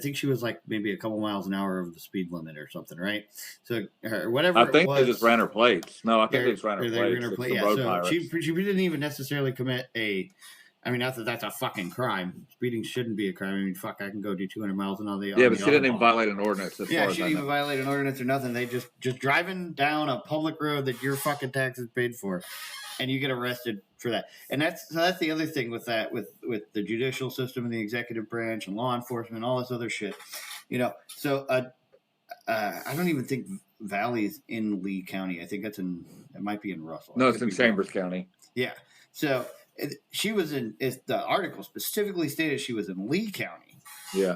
think she was like maybe a couple miles an hour over the speed limit or something, right? So whatever. I think they just ran her plates. No, I think they just ran her plates. So she didn't even necessarily commit a. I mean, not that that's a fucking crime. Speeding shouldn't be a crime. I mean, fuck, I can go do 200 miles on all the. Yeah, but she didn't even violate an ordinance. She didn't even violate an ordinance or nothing. They just driving down a public road that your fucking taxes paid for, and you get arrested for that. And that's the other thing with that, with the judicial system and the executive branch and law enforcement, all this other shit. So I don't even think Valley's in Lee County. I think it might be in Russell. No, it's in Chambers County. Yeah. So she was in. The article specifically stated she was in Lee County. Yeah.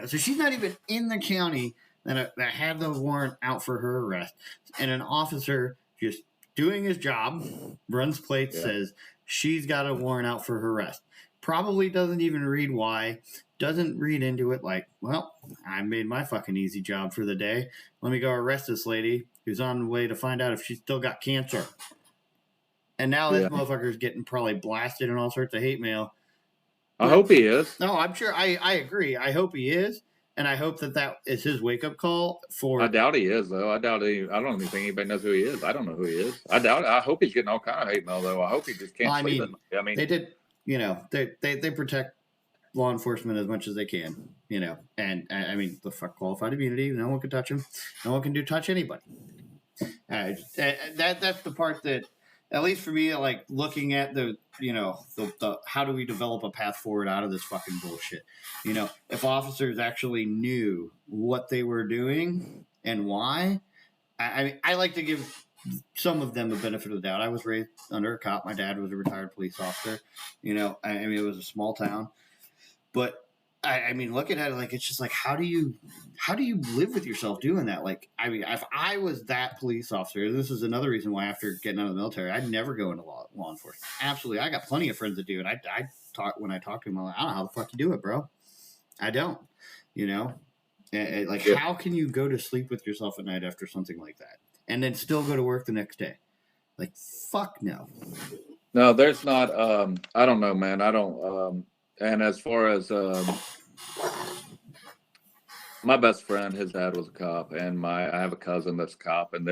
So she's not even in the county that had the warrant out for her arrest, and an officer just doing his job, runs plates, says she's got a warrant out for her arrest. Probably doesn't even read why. Doesn't read into it like, well, I made my fucking easy job for the day. Let me go arrest this lady who's on the way to find out if she's still got cancer. And now this motherfucker's getting probably blasted and all sorts of hate mail. I hope he is. No, I'm sure. I agree. I hope he is. And I hope that is his wake-up call for... I doubt he is, though. I don't even think anybody knows who he is. I don't know who he is. I hope he's getting all kind of hate mail, though. I hope he just can't sleep at night. I mean, they did, they protect law enforcement as much as they can, And, I mean, the fuck qualified immunity. No one can touch him. No one can touch anybody. That's the part that... At least for me, like looking at the how do we develop a path forward out of this fucking bullshit? If officers actually knew what they were doing and why, I like to give some of them the benefit of the doubt. I was raised under a cop. My dad was a retired police officer. It was a small town, but I mean, looking at it, like, it's just like, how do you live with yourself doing that? Like, I mean, if I was that police officer, this is another reason why after getting out of the military, I'd never go into law enforcement. Absolutely. I got plenty of friends that do it. When I talk to them, I'm like, I don't know how the fuck you do it, bro. I don't, how can you go to sleep with yourself at night after something like that and then still go to work the next day? Like, fuck no. No, there's not, I don't know, man. I don't, and as far as my best friend, his dad was a cop, and I have a cousin that's a cop, and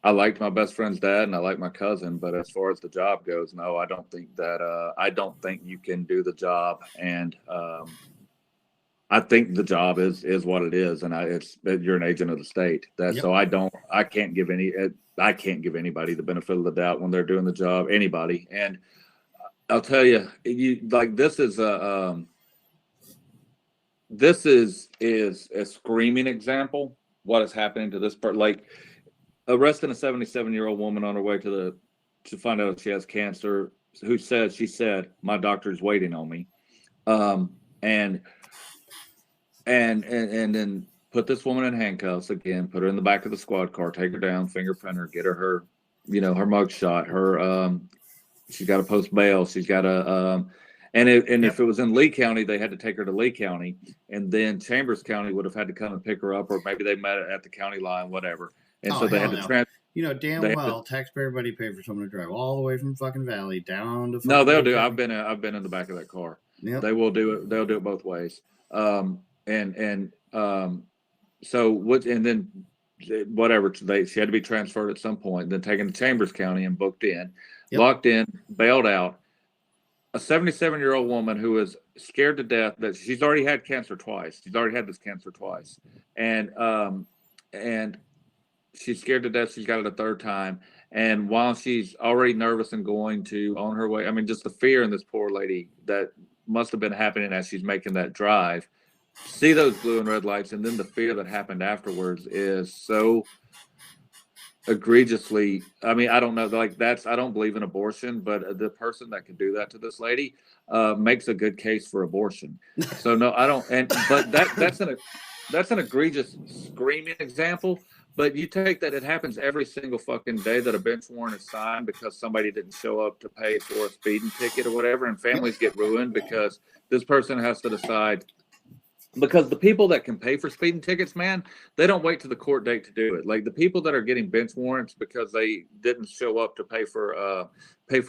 I liked my best friend's dad, and I like my cousin, but as far as the job goes, no, I don't think that I don't think you can do the job, and I think the job is what it is, and you're an agent of the state. So I can't give anybody the benefit of the doubt when they're doing the job. Anybody, and I'll tell you, this is a a screaming example what is happening to this part. Like arresting a 77-year-old woman on her way to find out if she has cancer. She said my doctor's waiting on me, and then put this woman in handcuffs again, put her in the back of the squad car, take her down, fingerprint her, get her mug shot, she's got to post bail. She's got to, if it was in Lee County, they had to take her to Lee County, and then Chambers County would have had to come and pick her up, or maybe they met at the county line, whatever. And so they had to transfer. Damn well, taxpayer money paid for someone to drive all the way from fucking Valley down to. No, they'll do. I've been in the back of that car. Yep. They will do it. They'll do it both ways. So what? And then whatever. She had to be transferred at some point. Then taken to Chambers County and booked in, locked in, bailed out. A 77-year-old woman who is scared to death that she's already had cancer twice. She's already had this cancer twice, and she's scared to death. She's got it a third time. And while she's already nervous and going to on her way, I mean, just the fear in this poor lady that must have been happening as she's making that drive. See those blue and red lights, and then the fear that happened afterwards is so egregiously. I mean, I don't know, I don't believe in abortion, but the person that could do that to this lady makes a good case for abortion. So no, I don't. But that's an egregious screaming example. But you take that, it happens every single fucking day that a bench warrant is signed because somebody didn't show up to pay for a speeding ticket or whatever, and families get ruined because this person has to decide. Because the people that can pay for speeding tickets, man, they don't wait to the court date to do it. Like the people that are getting bench warrants because they didn't show up to pay for a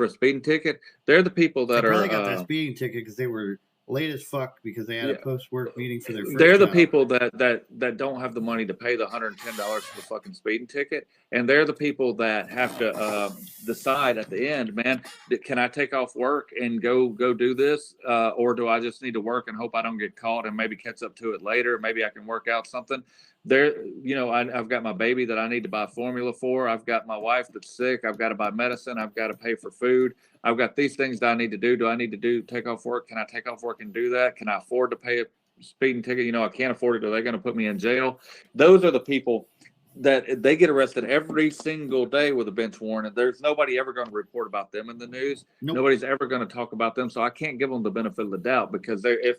speeding ticket, they're the people that probably got that speeding ticket because they were late as fuck because they had a post-work meeting for their first They're the job. people that don't have the money to pay the $110 for the fucking speeding ticket, and they're the people that have to decide at the end, man, can I take off work and go do this, or do I just need to work and hope I don't get caught and maybe catch up to it later? Maybe I can work out something. I've got my baby that I need to buy formula for. I've got my wife that's sick. I've got to buy medicine. I've got to pay for food. I've got these things that I need to do. Do I need to take off work? Can I take off work and do that? Can I afford to pay a speeding ticket? I can't afford it. Are they going to put me in jail? Those are the people that they get arrested every single day with a bench warrant. And there's nobody ever going to report about them in the news. Nope. Nobody's ever going to talk about them. So I can't give them the benefit of the doubt because if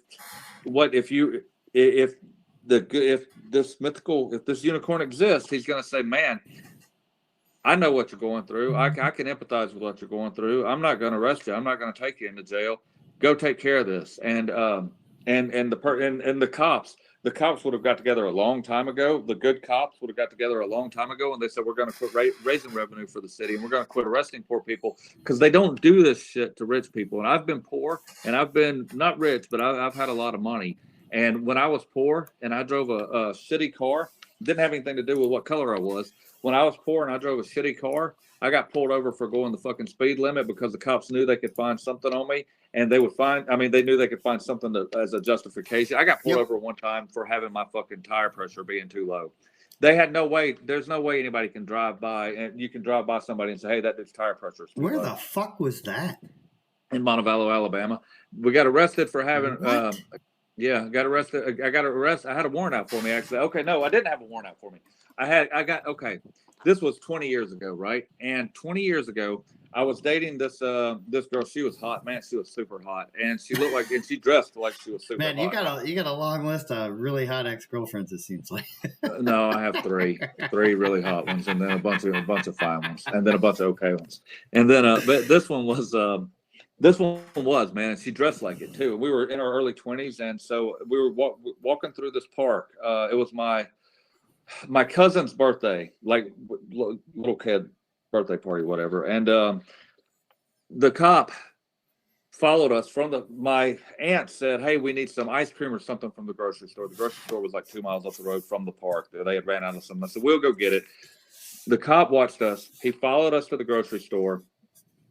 this unicorn exists, he's going to say, man, I know what you're going through. I can empathize with what you're going through. I'm not going to arrest you. I'm not going to take you into jail. Go take care of this. And the cops would have got together a long time ago. The good cops would have got together a long time ago, and they said, we're going to quit raising revenue for the city, and we're going to quit arresting poor people because they don't do this shit to rich people. And I've been poor, and I've been not rich, but I've had a lot of money. And when I was poor and I drove a shitty car, didn't have anything to do with what color I was. When I was poor and I drove a shitty car, I got pulled over for going the fucking speed limit because the cops knew they could find something on me, and they knew they could find something as a justification. I got pulled over one time for having my fucking tire pressure being too low. They had no way. There's no way anybody can drive by, and you can drive by somebody and say, hey, that dude's tire pressure is too low. Where the fuck was that? In Montevallo, Alabama. We got arrested for having got arrested. I got arrested. I had a warrant out for me, actually. Okay, no, I didn't have a warrant out for me. This was 20 years ago, right? And 20 years ago, I was dating this girl. She was hot, man. She was super hot, and she looked like, and she dressed like she was super hot. Man, you got a long list of really hot ex-girlfriends. It seems like. No, I have three really hot ones, and then a bunch of fine ones, and then a bunch of okay ones, and then but this one was man, and she dressed like it too. We were in our early 20s, and so we were walking through this park. It was my cousin's birthday, like little kid birthday party, whatever. And the cop followed us my aunt said, hey, we need some ice cream or something from the grocery store. The grocery store was like 2 miles up the road from the park. They had ran out of something. I said, we'll go get it. The cop watched us. He followed us to the grocery store,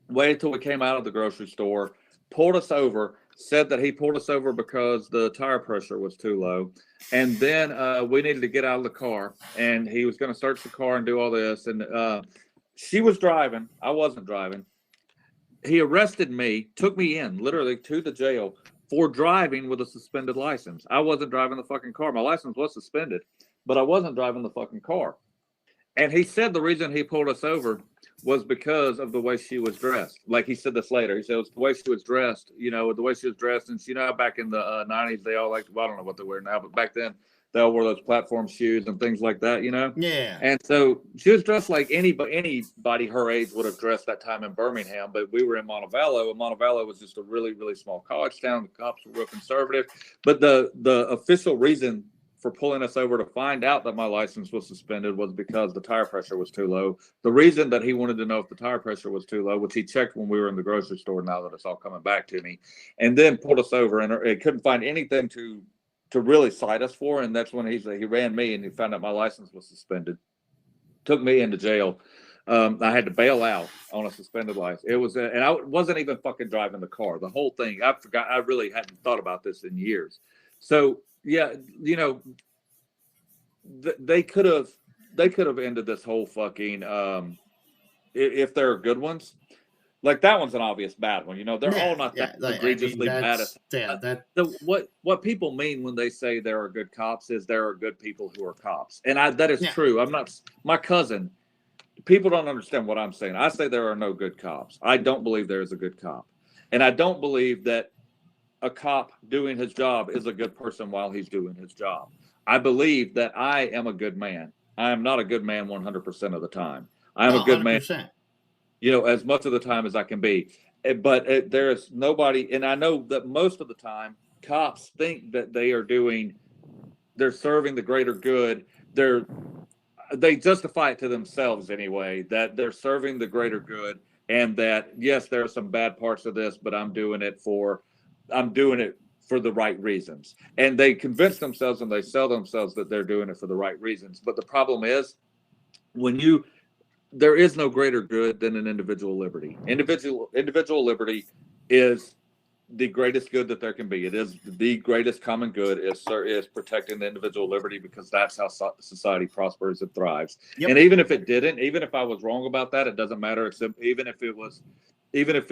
waited till we came out of the grocery store, pulled us over, said that he pulled us over because the tire pressure was too low. And then we needed to get out of the car, and he was going to search the car and do all this. And she was driving. I wasn't driving. He arrested me, took me in literally to the jail for driving with a suspended license. I wasn't driving the fucking car. My license was suspended, but I wasn't driving the fucking car. And he said the reason he pulled us over was because of the way she was dressed. Like he said this later. He said it was the way she was dressed, the way she was dressed. And back in the 90s, they all I don't know what they wear now, but back then they all wore those platform shoes and things like that, Yeah. And so she was dressed like anybody her age would have dressed that time in Birmingham. But we were in Montevallo, and Montevallo was just a really, really small college town. The cops were real conservative. But the official reason for pulling us over to find out that my license was suspended was because the tire pressure was too low. The reason that he wanted to know if the tire pressure was too low, which he checked when we were in the grocery store, now that it's all coming back to me, and then pulled us over, and it couldn't find anything to really cite us for. And that's when he ran me, and he found out my license was suspended, took me into jail. I had to bail out on a suspended license. And I wasn't even fucking driving the car. The whole thing, I forgot. I really hadn't thought about this in years. So yeah, they could have ended this whole fucking if there are good ones. Like that one's an obvious bad one. They're all not that egregiously bad. What people mean when they say there are good cops is there are good people who are cops, and that is true. I'm not my cousin. People don't understand what I'm saying. I say there are no good cops. I don't believe there is a good cop, and I don't believe that a cop doing his job is a good person while he's doing his job. I believe that I am a good man. I am not a good man 100% of the time. I am a good 100%. Man, as much of the time as I can be. But there is nobody, and I know that most of the time, cops think that they're serving the greater good. They justify it to themselves anyway, that they're serving the greater good, and that, yes, there are some bad parts of this, but I'm doing it for the right reasons. And they convince themselves and they sell themselves that they're doing it for the right reasons. But the problem is there is no greater good than an individual liberty. Individual liberty is the greatest good that there can be. It is the greatest common good is protecting the individual liberty, because that's how society prospers and thrives. Yep. And even if it didn't, even if I was wrong about that, it doesn't matter. Even if it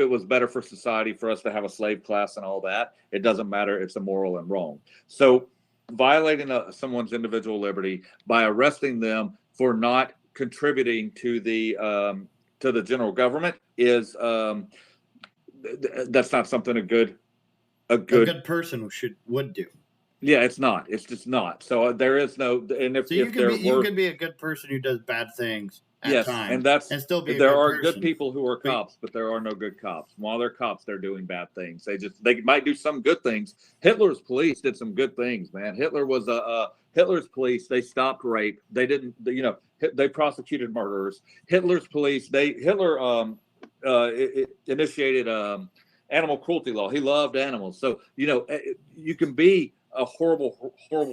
was better for society for us to have a slave class and all that, it doesn't matter. It's immoral and wrong. So violating someone's individual liberty by arresting them for not contributing to the general government is that's not something a good person would do. Yeah, it's not. It's just not. So there is no. And if you can be a good person who does bad things. Yes, times, and still be. There are good people who are cops, but there are no good cops. While they're cops, they're doing bad things. They might do some good things. Hitler's police did some good things, man. Hitler was Hitler's police. They stopped rape. They didn't. They prosecuted murderers. Hitler's police. Hitler initiated animal cruelty law. He loved animals. So you can be a horrible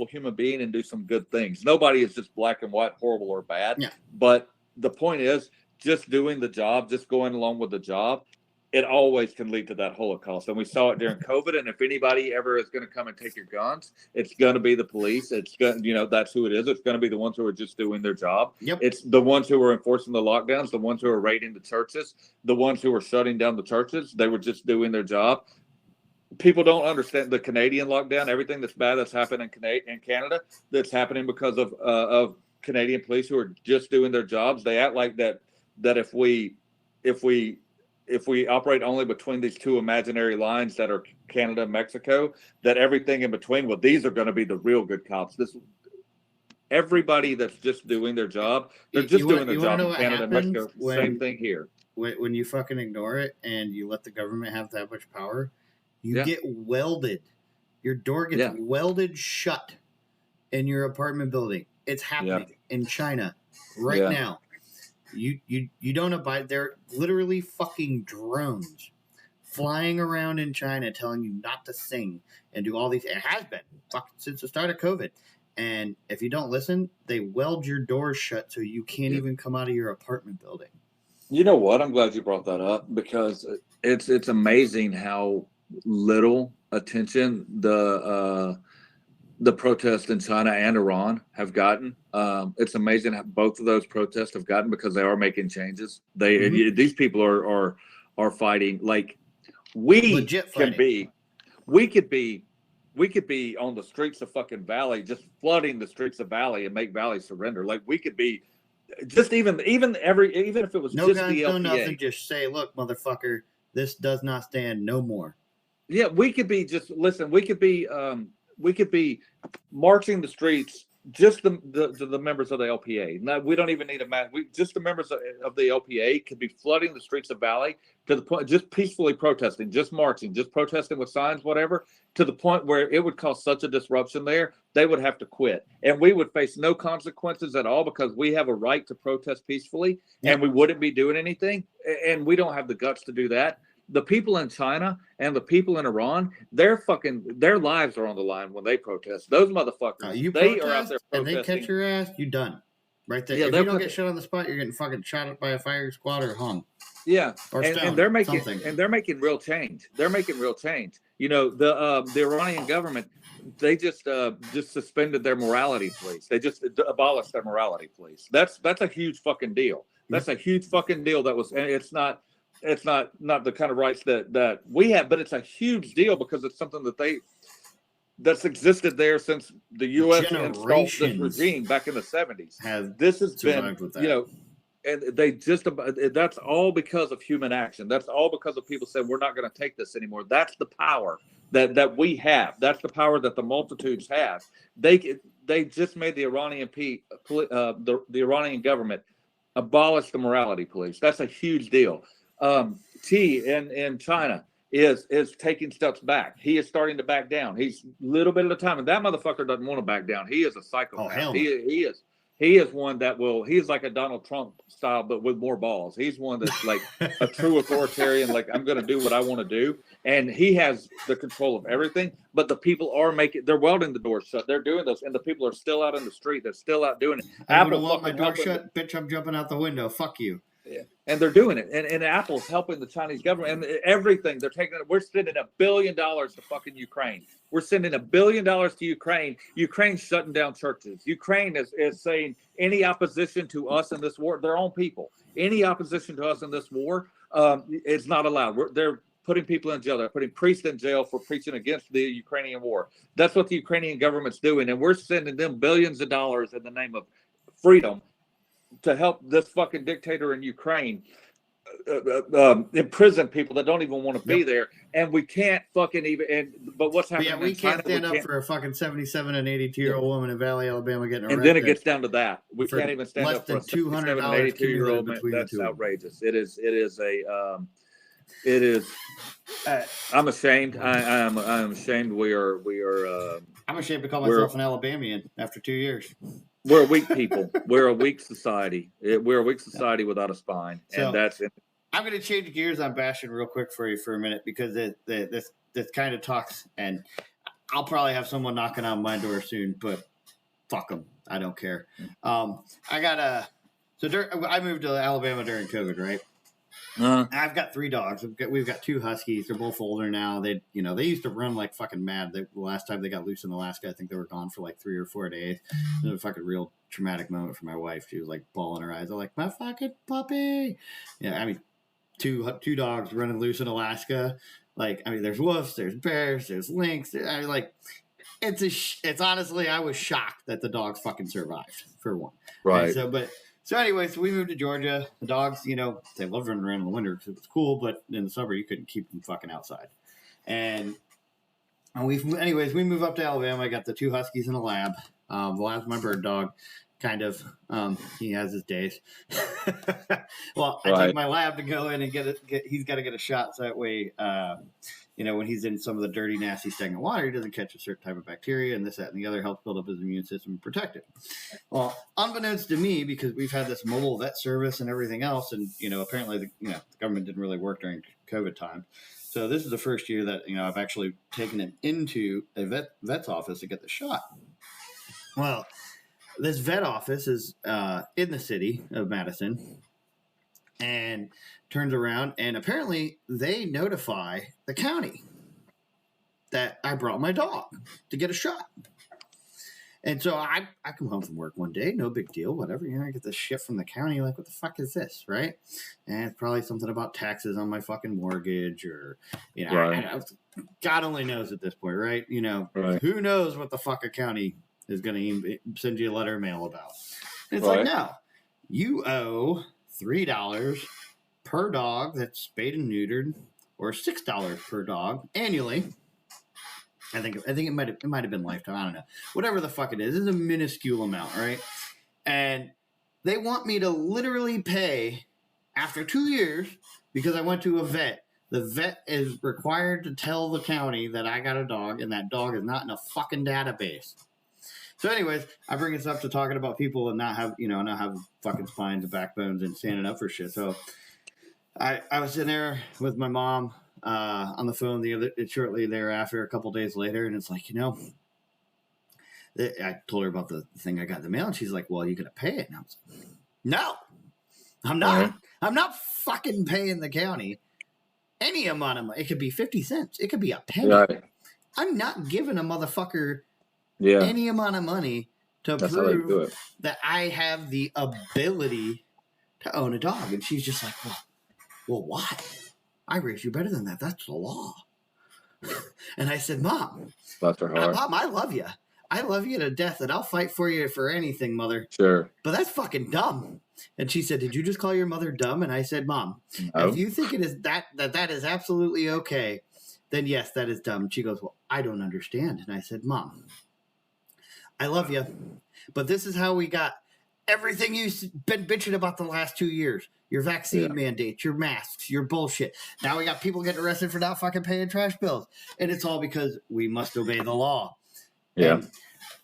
human being and do some good things. Nobody is just black and white, horrible or bad. Yeah. But the point is, just doing the job, just going along with the job, it always can lead to that Holocaust. And we saw it during COVID. And if anybody ever is going to come and take your guns, it's going to be the police. It's going, that's who it is. It's going to be the ones who are just doing their job. Yep. It's the ones who are enforcing the lockdowns, the ones who are raiding the churches, the ones who are shutting down the churches. They were just doing their job. People don't understand the Canadian lockdown. Everything that's bad that's happened in Canada, that's happening because of Canadian police who are just doing their jobs. They act like that if we operate only between these two imaginary lines that are Canada and Mexico, that everything in between, well, these are going to be the real good cops. Everybody that's just doing their job, they're just doing their job in Canada and Mexico. Same thing here. When you fucking ignore it and you let the government have that much power, you get welded. Your door gets welded shut in your apartment building. It's happening in China right now. You don't abide. They're literally fucking drones flying around in China telling you not to sing and do all these. It has been since the start of COVID. And if you don't listen, they weld your doors shut so you can't even come out of your apartment building. You know what? I'm glad you brought that up, because it's amazing how little attention the protests in China and Iran have gotten. It's amazing how both of those protests have gotten because they are making changes. These people are fighting like we Legit can fighting. be. We could be on the streets of fucking Valley, just flooding the streets of Valley and make Valley surrender. Like we could be just even if it was No just guns, the no LPA. nothing. Just say, look, motherfucker, this does not stand no more. Yeah, we could be just listen. We could be marching the streets. Just the members of the LPA. Now, we don't even need a mask. Just the members of the LPA could be flooding the streets of Valley to the point, just peacefully protesting, just marching, just protesting with signs, whatever, to the point where it would cause such a disruption there, they would have to quit, and we would face no consequences at all because we have a right to protest peacefully, and we wouldn't be doing anything, and we don't have the guts to do that. The people in China and the people in Iran, their lives are on the line when they protest. Those motherfuckers, they are out there protesting. and they catch your ass, you done. Right there. Yeah, if you don't get shot on the spot, you're getting fucking shot up by a fire squad or hung. Yeah, or and they're making real change. They're making real change. You know, the Iranian government, they just suspended their morality police. They just abolished their morality police. That's a huge fucking deal. That's a huge fucking deal. That was, and it's not the kind of rights that we have, but it's a huge deal because it's something that's existed there since the U.S. installed this regime back in the 70s. This has been, you know, and they just, that's all because of human action. That's all because of people saying we're not going to take this anymore. That's the power that we have. That's the power that the multitudes have. They just made the Iranian the Iranian government abolish the morality police. That's a huge deal. T in China is taking steps back. He is starting to back down. He's a little bit at a time, and that motherfucker doesn't want to back down. He is a psychopath. He is one that will. He's like a Donald Trump style, but with more balls. He's one that's like a true authoritarian. Like, I'm going to do what I want to do, and he has the control of everything. But the people are they're welding the doors shut. They're doing this, and the people are still out in the street. They're still out doing it. I don't want my door shut, bitch. I'm jumping out the window. Fuck you. Yeah. And they're doing it. And Apple's helping the Chinese government and everything. They're taking it. We're sending $1 billion to fucking Ukraine. We're sending $1 billion to Ukraine. Ukraine's shutting down churches. Ukraine is saying any opposition to us in this war, their own people, any opposition to us in this war is not allowed. They're putting people in jail. They're putting priests in jail for preaching against the Ukrainian war. That's what the Ukrainian government's doing. And we're sending them billions of dollars in the name of freedom to help this fucking dictator in Ukraine imprison people that don't even want to be there, and we can't fucking even. But what's happening? Yeah, we can't stand up for a fucking 77 and 82-year-old woman in Valley, Alabama getting arrested. And then it gets down to that. We can't even stand up for a 77 and 82-year-old man. That's outrageous. It is. I'm ashamed. I'm ashamed. We are. I'm ashamed to call myself an Alabamian after 2 years. We're a weak people. We're a weak society. We're a weak society without a spine, and that's it. I'm going to change gears on bashing real quick for you for a minute because this kind of talks, and I'll probably have someone knocking on my door soon, but fuck them. I don't care. I moved to Alabama during COVID, right? I've got 3 dogs. We've got 2 huskies. They're both older now. They used to run like fucking mad. The last time they got loose in Alaska, I think they were gone for like 3 or 4 days. It was a fucking real traumatic moment for my wife. She was like bawling her eyes. I'm like, my fucking puppy. Yeah, I mean, two dogs running loose in Alaska. Like, I mean, there's wolves, there's bears, there's lynx. It's honestly, I was shocked that the dogs fucking survived for one. Right. So anyway, we moved to Georgia. The dogs, they love running around in the winter because it was cool, but in the summer you couldn't keep them fucking outside. And we move up to Alabama. I got the 2 huskies in a lab. The lab's my bird dog, kind of. He has his days. Well, I take my lab to go in and he's got to get a shot so that way, when he's in some of the dirty, nasty, stagnant water, he doesn't catch a certain type of bacteria, and this, that, and the other helps build up his immune system and protect it. Well, unbeknownst to me, because we've had this mobile vet service and everything else, and, apparently the government didn't really work during COVID time. So this is the first year that, I've actually taken him into a vet's office to get the shot. Well, this vet office is in the city of Madison, and turns around, and apparently they notify the county. that I brought my dog to get a shot. And so I come home from work one day, no big deal, whatever. I get this shit from the county, like, what the fuck is this, right? And it's probably something about taxes on my fucking mortgage, or, Right. God only knows at this point, right? Right. Who knows what the fuck a county is going to send you a letter of mail about. And it's Right. like, no, you owe $3 per dog that's spayed and neutered, or $6 per dog annually. I think it might have been lifetime. I don't know. Whatever the fuck it is, it's a minuscule amount, right? And they want me to literally pay after 2 years because I went to a vet. The vet is required to tell the county that I got a dog, and that dog is not in a fucking database. So, anyways, I bring this up to talking about people and not have fucking spines and backbones and standing up for shit. So, I was sitting there with my mom on the phone shortly thereafter, a couple days later, and it's like, I told her about the thing I got in the mail, and she's like, "Well, you're gonna pay it?" And I was like, "No, I'm not. Right. I'm not fucking paying the county any amount of money. It could be 50 cents. It could be a penny. Right. I'm not giving a motherfucker Yeah. any amount of money to That's how they do prove it. that I have the ability to own a dog." And she's just like, well, why? I raised you better than that. That's the law. And I said, Mom, Bless her heart. Mom, I love you. I love you to death, and I'll fight for you for anything, Mother. Sure. But that's fucking dumb. And she said, "Did you just call your mother dumb?" And I said, "Mom, No. if you think it is that is absolutely okay, then yes, that is dumb." She goes, "Well, I don't understand." And I said, "Mom, I love you, but this is how we got everything you've been bitching about the last 2 years. Your vaccine mandates, your masks, your bullshit. Now we got people getting arrested for not fucking paying trash bills. And it's all because we must obey the law." Yeah. And,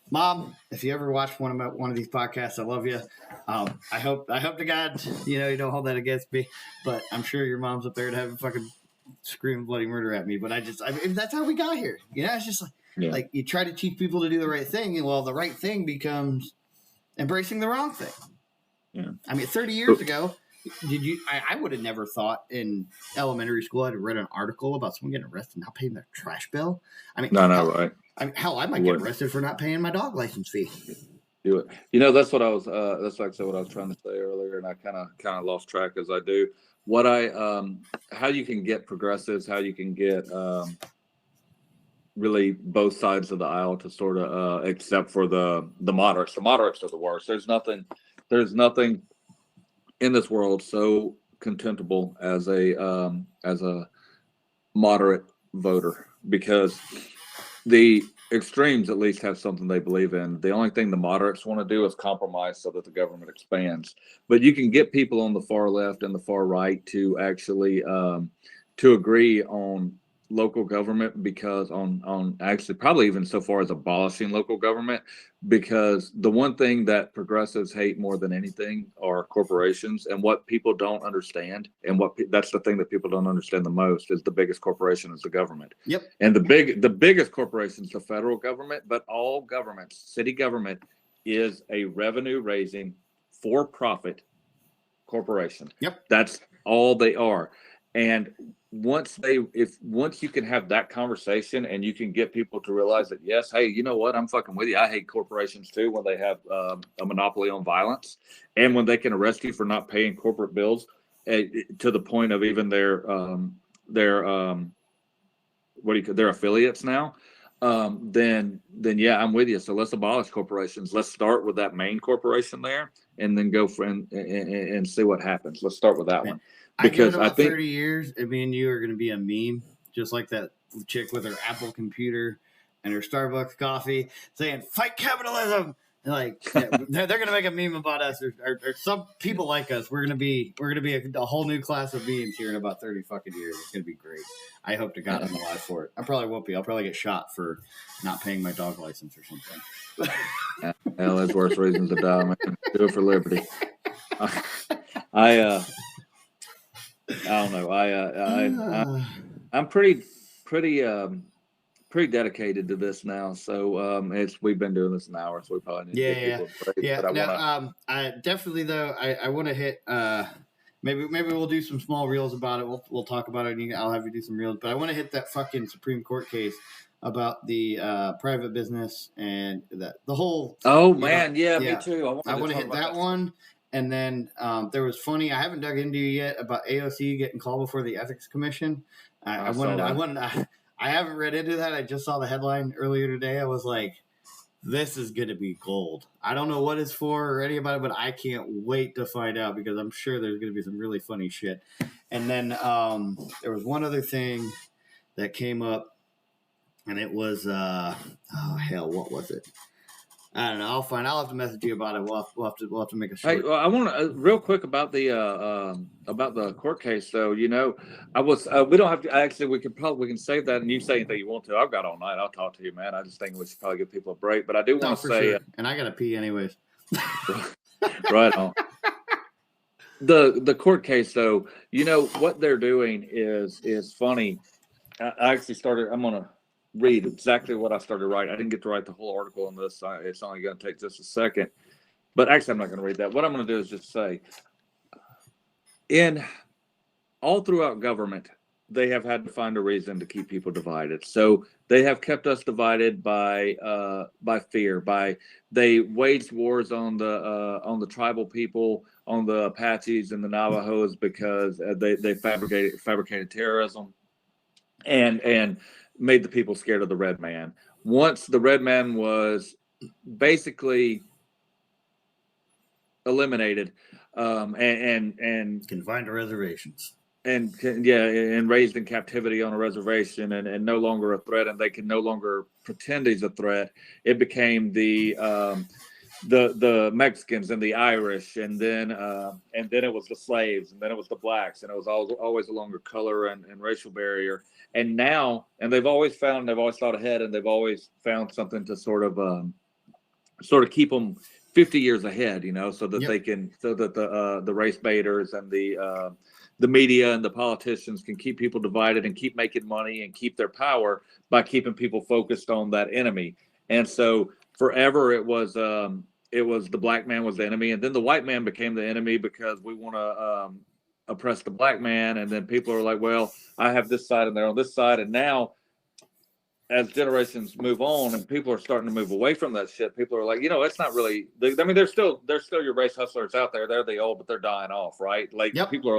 Mom, if you ever watch one of these podcasts, I love you. I hope to God, you don't hold that against me. But I'm sure your mom's up there to have a fucking scream bloody murder at me. But that's how we got here. It's just like you try to teach people to do the right thing, and the right thing becomes embracing the wrong thing. Yeah. I mean, 30 years ago, I would have never thought in elementary school I'd read an article about someone getting arrested and not paying their trash bill. I mean, right. I might get arrested for not paying my dog license fee. Do it. That's what I was. That's like what I was trying to say earlier, and I kind of lost track as I do. How you can get progressives, how you can get really both sides of the aisle to sort of, except for the moderates. The moderates are the worst. There's nothing in this world so contemptible as a moderate voter, because the extremes at least have something they believe in. The only thing the moderates want to do is compromise so that the government expands. But you can get people on the far left and the far right to actually to agree on local government, because on actually probably even so far as abolishing local government, because the one thing that progressives hate more than anything are corporations. And what people don't understand, and that's the thing that people don't understand the most, is the biggest corporation is the government. Yep. And the biggest corporation is the federal government, but all governments, city government, is a revenue raising for-profit corporation. Yep. That's all they are. And once you can have that conversation and you can get people to realize that, yes, hey, you know what, I'm fucking with you. I hate corporations too when they have a monopoly on violence, and when they can arrest you for not paying corporate bills to the point of even their affiliates now. Then yeah, I'm with you. So let's abolish corporations. Let's start with that main corporation there, and then go for and see what happens. Let's start with that one. Because I think 30 years, me and you are going to be a meme, just like that chick with her Apple computer and her Starbucks coffee saying "fight capitalism." And they're going to make a meme about us, or some people like us. We're going to be a whole new class of memes here in about 30 fucking years. It's going to be great. I hope to God I'm alive for it. I probably won't be. I'll probably get shot for not paying my dog license or something. Hell, there's worse reasons to die, man. Do it for liberty. I don't know. I'm pretty dedicated to this now. So we've been doing this an hour, so we probably need to get people a break. Yeah. But I definitely though I want to hit maybe we'll do some small reels about it. We'll talk about it, and I'll have you do some reels. But I want to hit that fucking Supreme Court case about the private business and the whole. Oh man, yeah, me too. I want to hit that one. And then there was funny. I haven't dug into yet about AOC getting called before the Ethics Commission. I haven't read into that. I just saw the headline earlier today. I was like, this is going to be gold. I don't know what it's for or any about it, but I can't wait to find out because I'm sure there's going to be some really funny shit. And then there was one other thing that came up, and it was, what was it? I don't know. I'll have to message you about it. We'll have to make a short. Hey, well, I want to real quick about the court case. Though, I was we don't have to actually. We can save that, and you say anything you want to. I've got all night. I'll talk to you, man. I just think we should probably give people a break. But I do want to say, sure. And I gotta pee anyways. Right on. The court case, though, what they're doing is funny. I actually started. I'm gonna read exactly what I started writing. I didn't get to write the whole article on this. It's only going to take just a second. But actually, I'm not going to read that. What I'm going to do is just say, in all throughout government, they have had to find a reason to keep people divided. So they have kept us divided by fear. They waged wars on the tribal people, on the Apaches and the Navajos because they fabricated terrorism, and made the people scared of the red man. Once the red man was basically eliminated, and confined to reservations, and raised in captivity on a reservation, and no longer a threat, and they can no longer pretend he's a threat. It became the Mexicans and the Irish, and then it was the slaves, and then it was the blacks, and it was always along the color and racial barrier. And now, and they've always thought ahead, and they've always found something to sort of keep them 50 years ahead, so that the race baiters and the media and the politicians can keep people divided and keep making money and keep their power by keeping people focused on that enemy. And so forever it was the black man was the enemy, and then the white man became the enemy because we want to oppress the black man. And then people are like, well, I have this side and they're on this side. And now, as generations move on and people are starting to move away from that shit, people are like, it's not really. There's still your race hustlers out there. They're the old, but they're dying off, right? Like people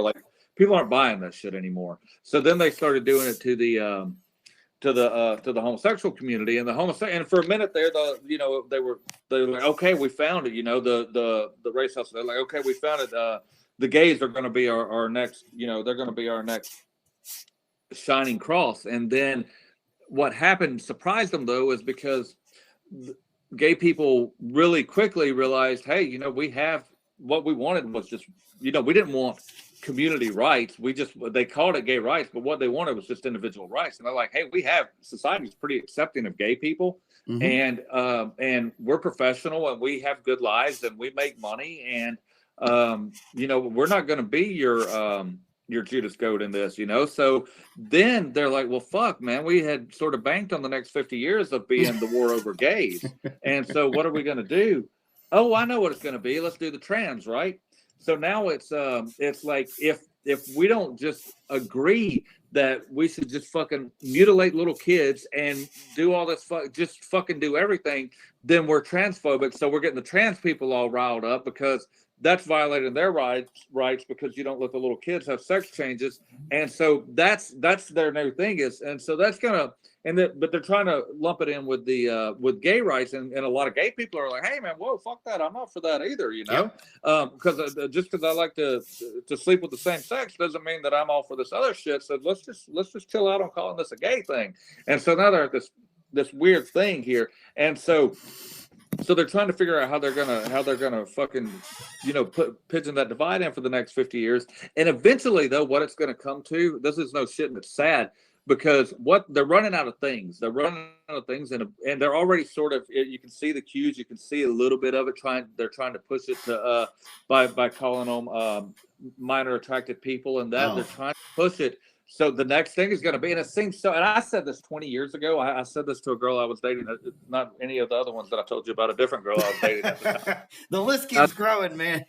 aren't buying that shit anymore. So then they started doing it to the homosexual community, and and for a minute there, they were like, okay, we found it. The race hustlers, they're like, okay, we found it. The gays are going to be our next. They're going to be our next shining cross. And then what happened surprised them, though, is because gay people really quickly realized, hey, we have what we wanted was just, we didn't want community rights. They called it gay rights, but what they wanted was just individual rights. And they're like, hey, society's pretty accepting of gay people, mm-hmm. and we're professional, and we have good lives, and we make money, and we're not going to be your Judas goat in this, So then they're like, well, fuck, man, we had sort of banked on the next 50 years of being the war over gays. And so what are we going to do? Oh, I know what it's going to be. Let's do the trans, right? So now it's like, if we don't just agree that we should just fucking mutilate little kids and do all this, just fucking do everything, then we're transphobic. So we're getting the trans people all riled up because that's violating their rights because you don't let the little kids have sex changes. And so that's their new thing is. And so that's gonna, but they're trying to lump it in with with gay rights. And a lot of gay people are like, hey man, whoa, fuck that. I'm not for that either, because just because I like to sleep with the same sex doesn't mean that I'm all for this other shit. So let's just chill out on calling this a gay thing. And so now they're at this weird thing here. And so they're trying to figure out how they're gonna fucking, pigeon that divide in for the next 50 years. And eventually, though, what it's gonna come to, this is no shit, and it's sad because what they're running out of things. They're running out of things, and they're already sort of. You can see the cues. You can see a little bit of it. They're trying to push it to by calling them minor attracted people, and that they're trying to push it. So the next thing is going to be, and it seems so, and I said this 20 years ago. I said this to a girl I was dating, not any of the other ones that I told you about, a different girl I was dating at the time. The list keeps growing, man.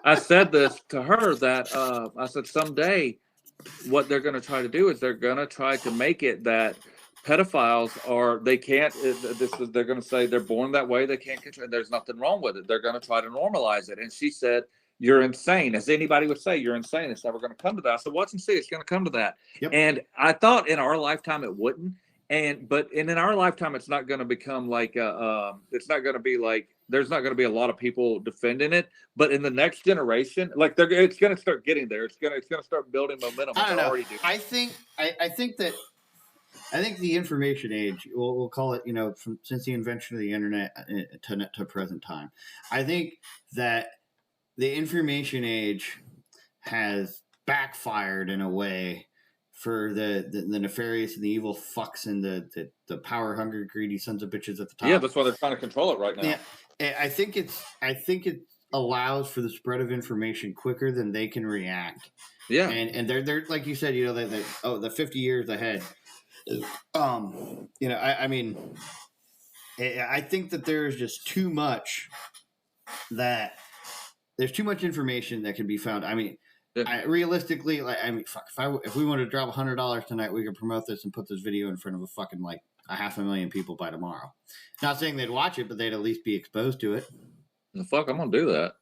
I said this to her that I said someday what they're going to try to do is they're going to try to make it that pedophiles they can't, they're going to say they're born that way. They can't control, there's nothing wrong with it. They're going to try to normalize it. And she said, you're insane. As anybody would say, you're insane. It's never going to come to that. I said, watch and see. It's going to come to that. Yep. And I thought in our lifetime it wouldn't. But in our lifetime, it's not going to become like it's not going to be like, there's not going to be a lot of people defending it. But in the next generation, like it's going to start getting there. It's going to start building momentum. I don't know. Already do. I think the information age, we'll call it, since the invention of the internet to present time, I think that the information age has backfired in a way for the nefarious and the evil fucks and the power hungry, greedy sons of bitches at the top. Yeah, that's why they're trying to control it right now. Yeah, I think it allows for the spread of information quicker than they can react. Yeah, and they're like you said, the 50 years ahead. I mean, I think that there's just too much there's too much information that can be found. I mean, realistically, if we wanted to drop $100 tonight, we could promote this and put this video in front of a fucking 500,000 people by tomorrow. Not saying they'd watch it, but they'd at least be exposed to it. The fuck, I'm gonna do that.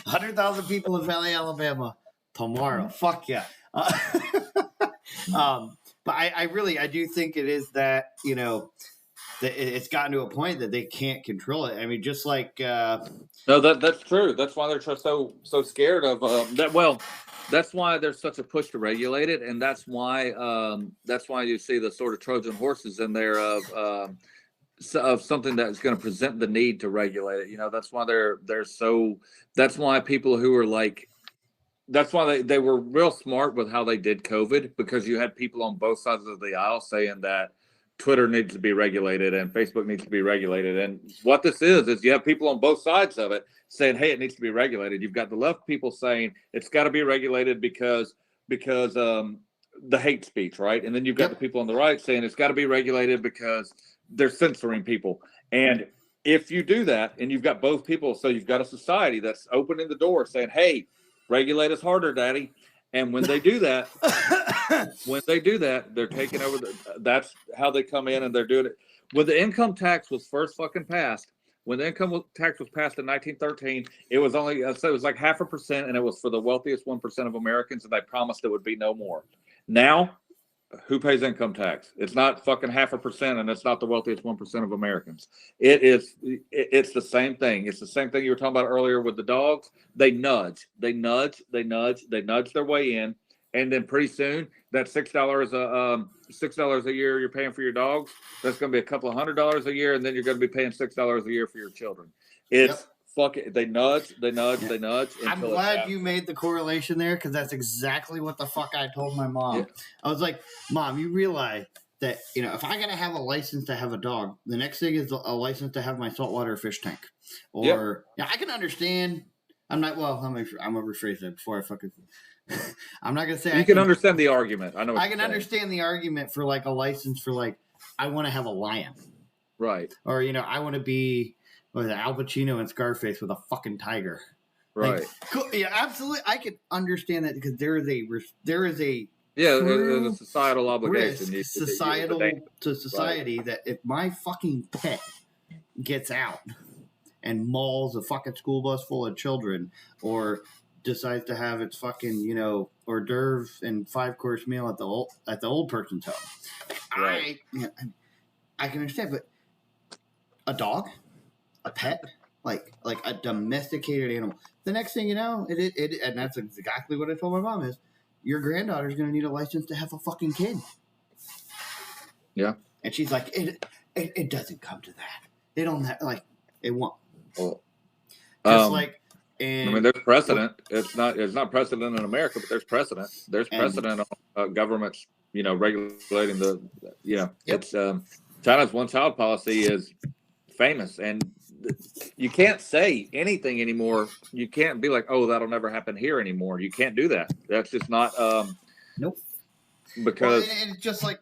100,000 people in Valley, Alabama tomorrow. Fuck yeah. But I do think it is that, it's gotten to a point that they can't control it. I mean, just like no, that's true. That's why they're so scared of that. Well, that's why there's such a push to regulate it, and that's why you see the sort of Trojan horses in there of something that's going to present the need to regulate it. That's why they're so. That's why people who are like. That's why they were real smart with how they did COVID, because you had people on both sides of the aisle saying that Twitter needs to be regulated and Facebook needs to be regulated. And what this is you have people on both sides of it saying, hey, it needs to be regulated. You've got the left people saying it's got to be regulated because the hate speech, right? And then you've got the people on the right saying it's got to be regulated because they're censoring people. And if you do that, and you've got both people, so you've got a society that's opening the door saying, hey, regulate us harder, daddy. And when they do that, they're taking over. That's how they come in, and they're doing it. When the income tax was first fucking passed, when the income tax was passed in 1913, it was only, so it was like 0.5%, and it was for the wealthiest 1% of Americans, and they promised it would be no more. Now, who pays income tax? It's not fucking 0.5%, and it's not the wealthiest 1% of Americans. It's the same thing. It's the same thing you were talking about earlier with the dogs. They nudge their way in, and then pretty soon that $6 a year you're paying for your dogs, that's going to be a couple of $100 a year, and then you're going to be paying $6 a year for your children. It's fuck it. They nudge. I'm glad you made the correlation there, because that's exactly what the fuck I told my mom. Yeah. I was like, Mom, you realize that, if I gotta have a license to have a dog, the next thing is a license to have my saltwater fish tank. Or I can understand. I'm not. Well, I'm gonna rephrase that before I fucking. I'm not gonna say you can understand the argument. I know. I can understand the argument for a license for I want to have a lion, right? Or I want to be. Al Pacino and Scarface with a fucking tiger, right? Cool. Yeah, absolutely. I can understand that, because there is a there's a societal obligation to society that if my fucking pet gets out and mauls a fucking school bus full of children, or decides to have its fucking hors d'oeuvres and 5-course meal at the old person's home, right. I can understand, but a dog. A pet, like a domesticated animal. The next thing you know, it and that's exactly what I told my mom is, your granddaughter's going to need a license to have a fucking kid. Yeah, and she's like, it doesn't come to that. It don't it won't. Well, and I mean, there's precedent. It's not precedent in America, but there's precedent. There's precedent on governments, regulating the. It's China's one-child policy is famous, and you can't say anything anymore. You can't be like, oh, that'll never happen here anymore. You can't do that. That's just not. Nope. Because it's just like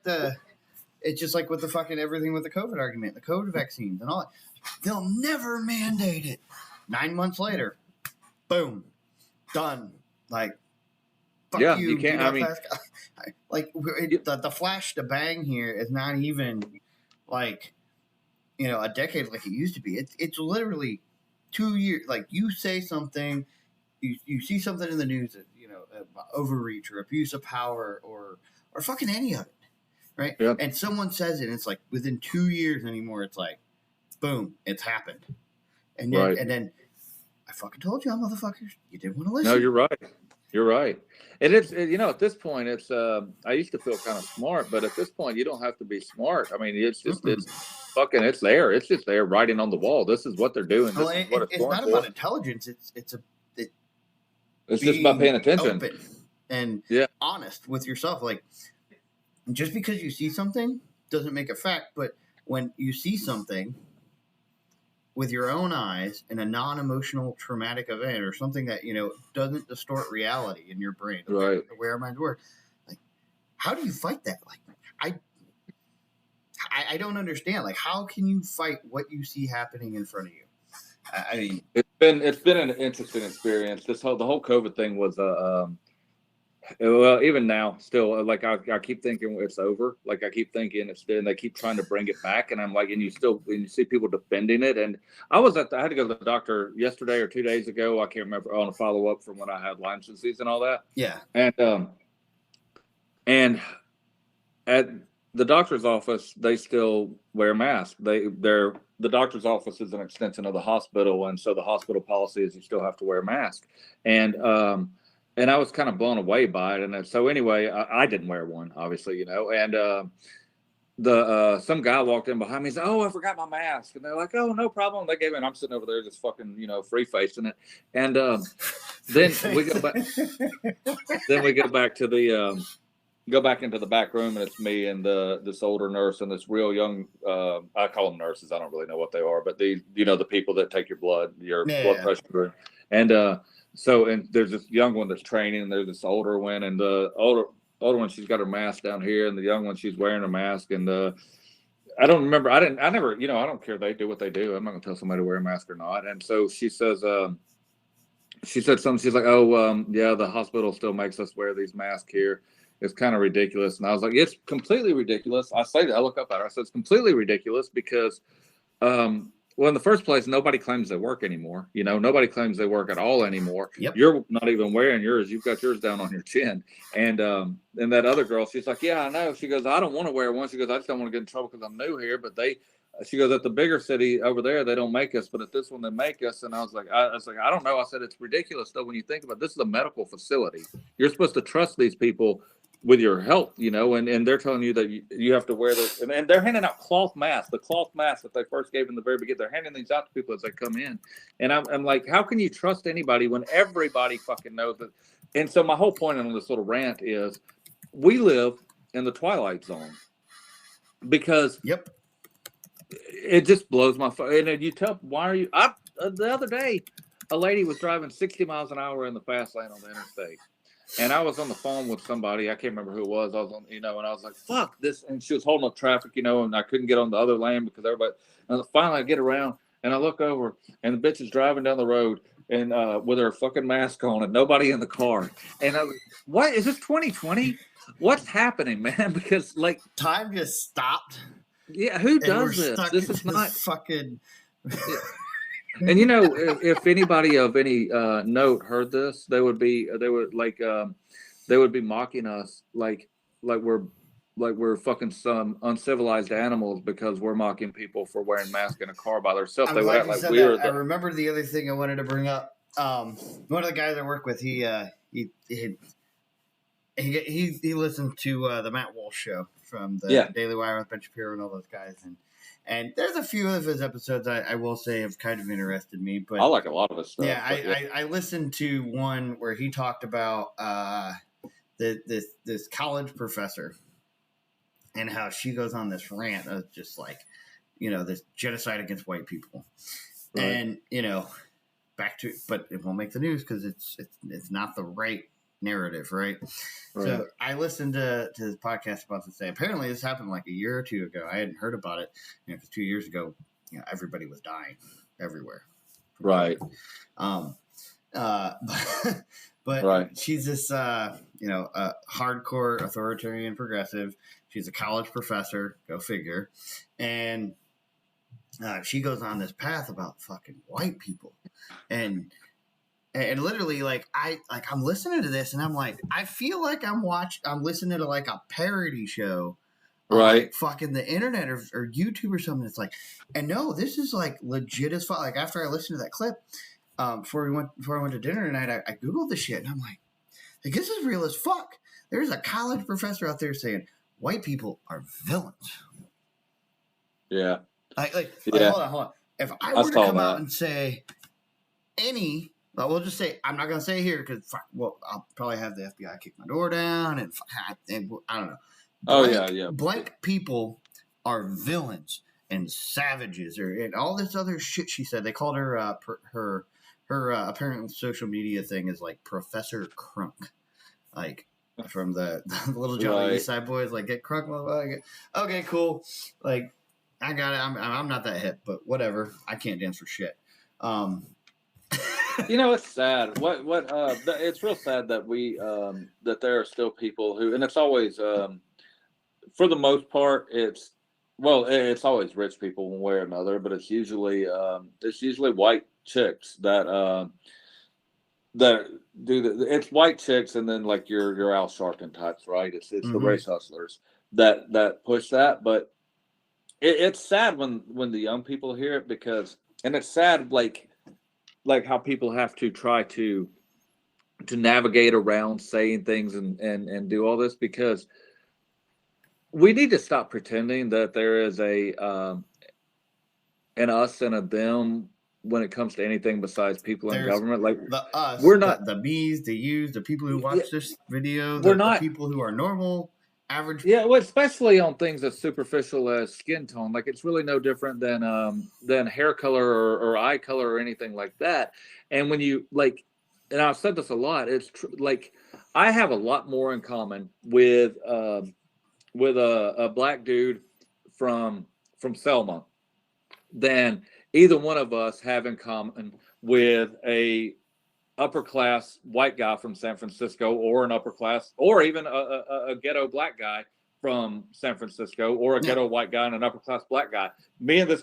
with the fucking everything with the COVID argument, the COVID vaccines and all that. They'll never mandate it. 9 months later, boom, done. Fuck you can't. Like the flash to bang here is not even like a decade like it used to be. It's literally 2 years. Like you say something, you see something in the news that overreach or abuse of power or fucking any of it, right? Yep. And someone says it, and it's like within 2 years anymore. It's like, boom, it's happened, and then I fucking told you, motherfuckers, you didn't want to listen. No, you're right. You're right. And it's, at this point, it's, I used to feel kind of smart, but at this point, you don't have to be smart. I mean, it's just, it's there. It's just there writing on the wall. This is what they're doing. This is what it's not about intelligence. It's just about paying attention. Open and honest with yourself. Like, just because you see something doesn't make it fact, but when you see something with your own eyes in a non-emotional traumatic event or something that doesn't distort reality in your brain, right? The way our minds work, like, how do you fight that? Like, I don't understand. Like, how can you fight what you see happening in front of you? I mean, it's been an interesting experience. The whole COVID thing was well, even now, still, like I keep thinking it's over. Like I keep thinking and they keep trying to bring it back, and I'm like, and you see people defending it. And I had to go to the doctor yesterday or 2 days ago. I can't remember, on a follow up from when I had Lyme disease and all that. Yeah. And at the doctor's office, they still wear masks. The doctor's office is an extension of the hospital, and so the hospital policy is you still have to wear a mask. And I was kind of blown away by it. And so anyway, I didn't wear one, obviously, and some guy walked in behind me and said, "Oh, I forgot my mask." And they're like, "Oh, no problem." They gave it, and I'm sitting over there just fucking, free facing it. And then we go back. Then we go back to go back into the back room, and it's me and this older nurse and this real young. I call them nurses. I don't really know what they are, but the people that take your blood pressure, and and there's this young one that's training, and there's this older one, and the older one, she's got her mask down here, and the young one, she's wearing a mask. And I don't remember. I never, I don't care. They do what they do. I'm not gonna tell somebody to wear a mask or not. And so she says, she said something. She's like, "Oh, yeah, the hospital still makes us wear these masks here. It's kind of ridiculous." And I was like, "It's completely ridiculous." I look up at her. I said, "It's completely ridiculous because, well, in the first place, nobody claims they work anymore. Nobody claims they work at all anymore. Yep. You're not even wearing yours. You've got yours down on your chin." And that other girl, she's like, "Yeah, I know." She goes, "I don't want to wear one." She goes, "I just don't want to get in trouble because I'm new here." But she goes, "At the bigger city over there, they don't make us, but at this one, they make us." And I was like, I don't know. I said, "It's ridiculous though when you think about it. This is a medical facility. You're supposed to trust these people with your health, and they're telling you that you have to wear those, and they're handing out cloth masks, the cloth masks that they first gave in the very beginning. They're handing these out to people as they come in. And I'm like, how can you trust anybody when everybody fucking knows it?" And so my whole point on this little rant is we live in the twilight zone because it just blows my phone. And you tell, why are you up? The other day, a lady was driving 60 miles an hour in the fast lane on the interstate. And I was on the phone with somebody. I can't remember who it was. I was on, and I was like, "Fuck this!" And she was holding up traffic, and I couldn't get on the other lane because everybody. And finally, I get around and I look over, and the bitch is driving down the road and with her fucking mask on, and nobody in the car. And I was, "What is this 2020? What's happening, man?" Because like time just stopped. Yeah, who does this? This is not fucking. And if anybody of any note heard this, they would be mocking us like we're fucking some uncivilized animals because we're mocking people for wearing masks in a car by themselves. They would act like we're. I remember the other thing I wanted to bring up. One of the guys I work with, he listened to the Matt Walsh show from the Daily Wire with Ben Shapiro and all those guys, and there's a few of his episodes I will say have kind of interested me. But I like a lot of his stuff. Yeah, I listened to one where he talked about this college professor and how she goes on this rant of just like, this genocide against white people. Right. And, but it won't make the news because it's not the right narrative, right? So I listened to his podcast about this day. Apparently this happened like a year or two ago. I hadn't heard about it because 2 years ago, everybody was dying everywhere. Right. But But she's this, hardcore authoritarian progressive. She's a college professor, go figure. And she goes on this path about fucking white people. And literally, I'm listening to this and I'm like, I feel like I'm listening to like a parody show. Right. Like fucking the internet or YouTube or something. It's like, and no, this is like legit as fuck. Like after I listened to that clip, before I went to dinner tonight, I Googled the shit and I'm like, this is real as fuck. There's a college professor out there saying white people are villains. Yeah. Hold on. If I were to come out and say we'll just say, I'm not going to say here because, I'll probably have the FBI kick my door down and I don't know. Blank people are villains and savages and all this other shit she said. They called her, her apparent social media thing is like Professor Crunk. Like from the Little Johnny East Side Boys, like get crunk, motherfucker. Okay, cool. Like I got it. I'm not that hip, but whatever. I can't dance for shit. It's sad. It's real sad that that there are still people who, and it's always, for the most part, it's always rich people one way or another, but it's usually white chicks that do it's white chicks, and then like your Al Sharpton types, right? It's the race hustlers that push that, but it's sad when the young people hear it and it's sad like how people have to try to navigate around saying things and do all this, because we need to stop pretending that there is an us and a them when it comes to anything besides people in government. Like the us, we're not the me's, the yous, the people who watch this video. The people who are normal, average. Yeah, well, especially on things as superficial as skin tone. Like it's really no different than hair color or eye color or anything like that. And when you and I've said this a lot, it's like I have a lot more in common with a black dude from Selma than either one of us have in common with a upper class white guy from San Francisco, or an upper class, or even a ghetto black guy from San Francisco, or a ghetto white guy and an upper class black guy. Me and this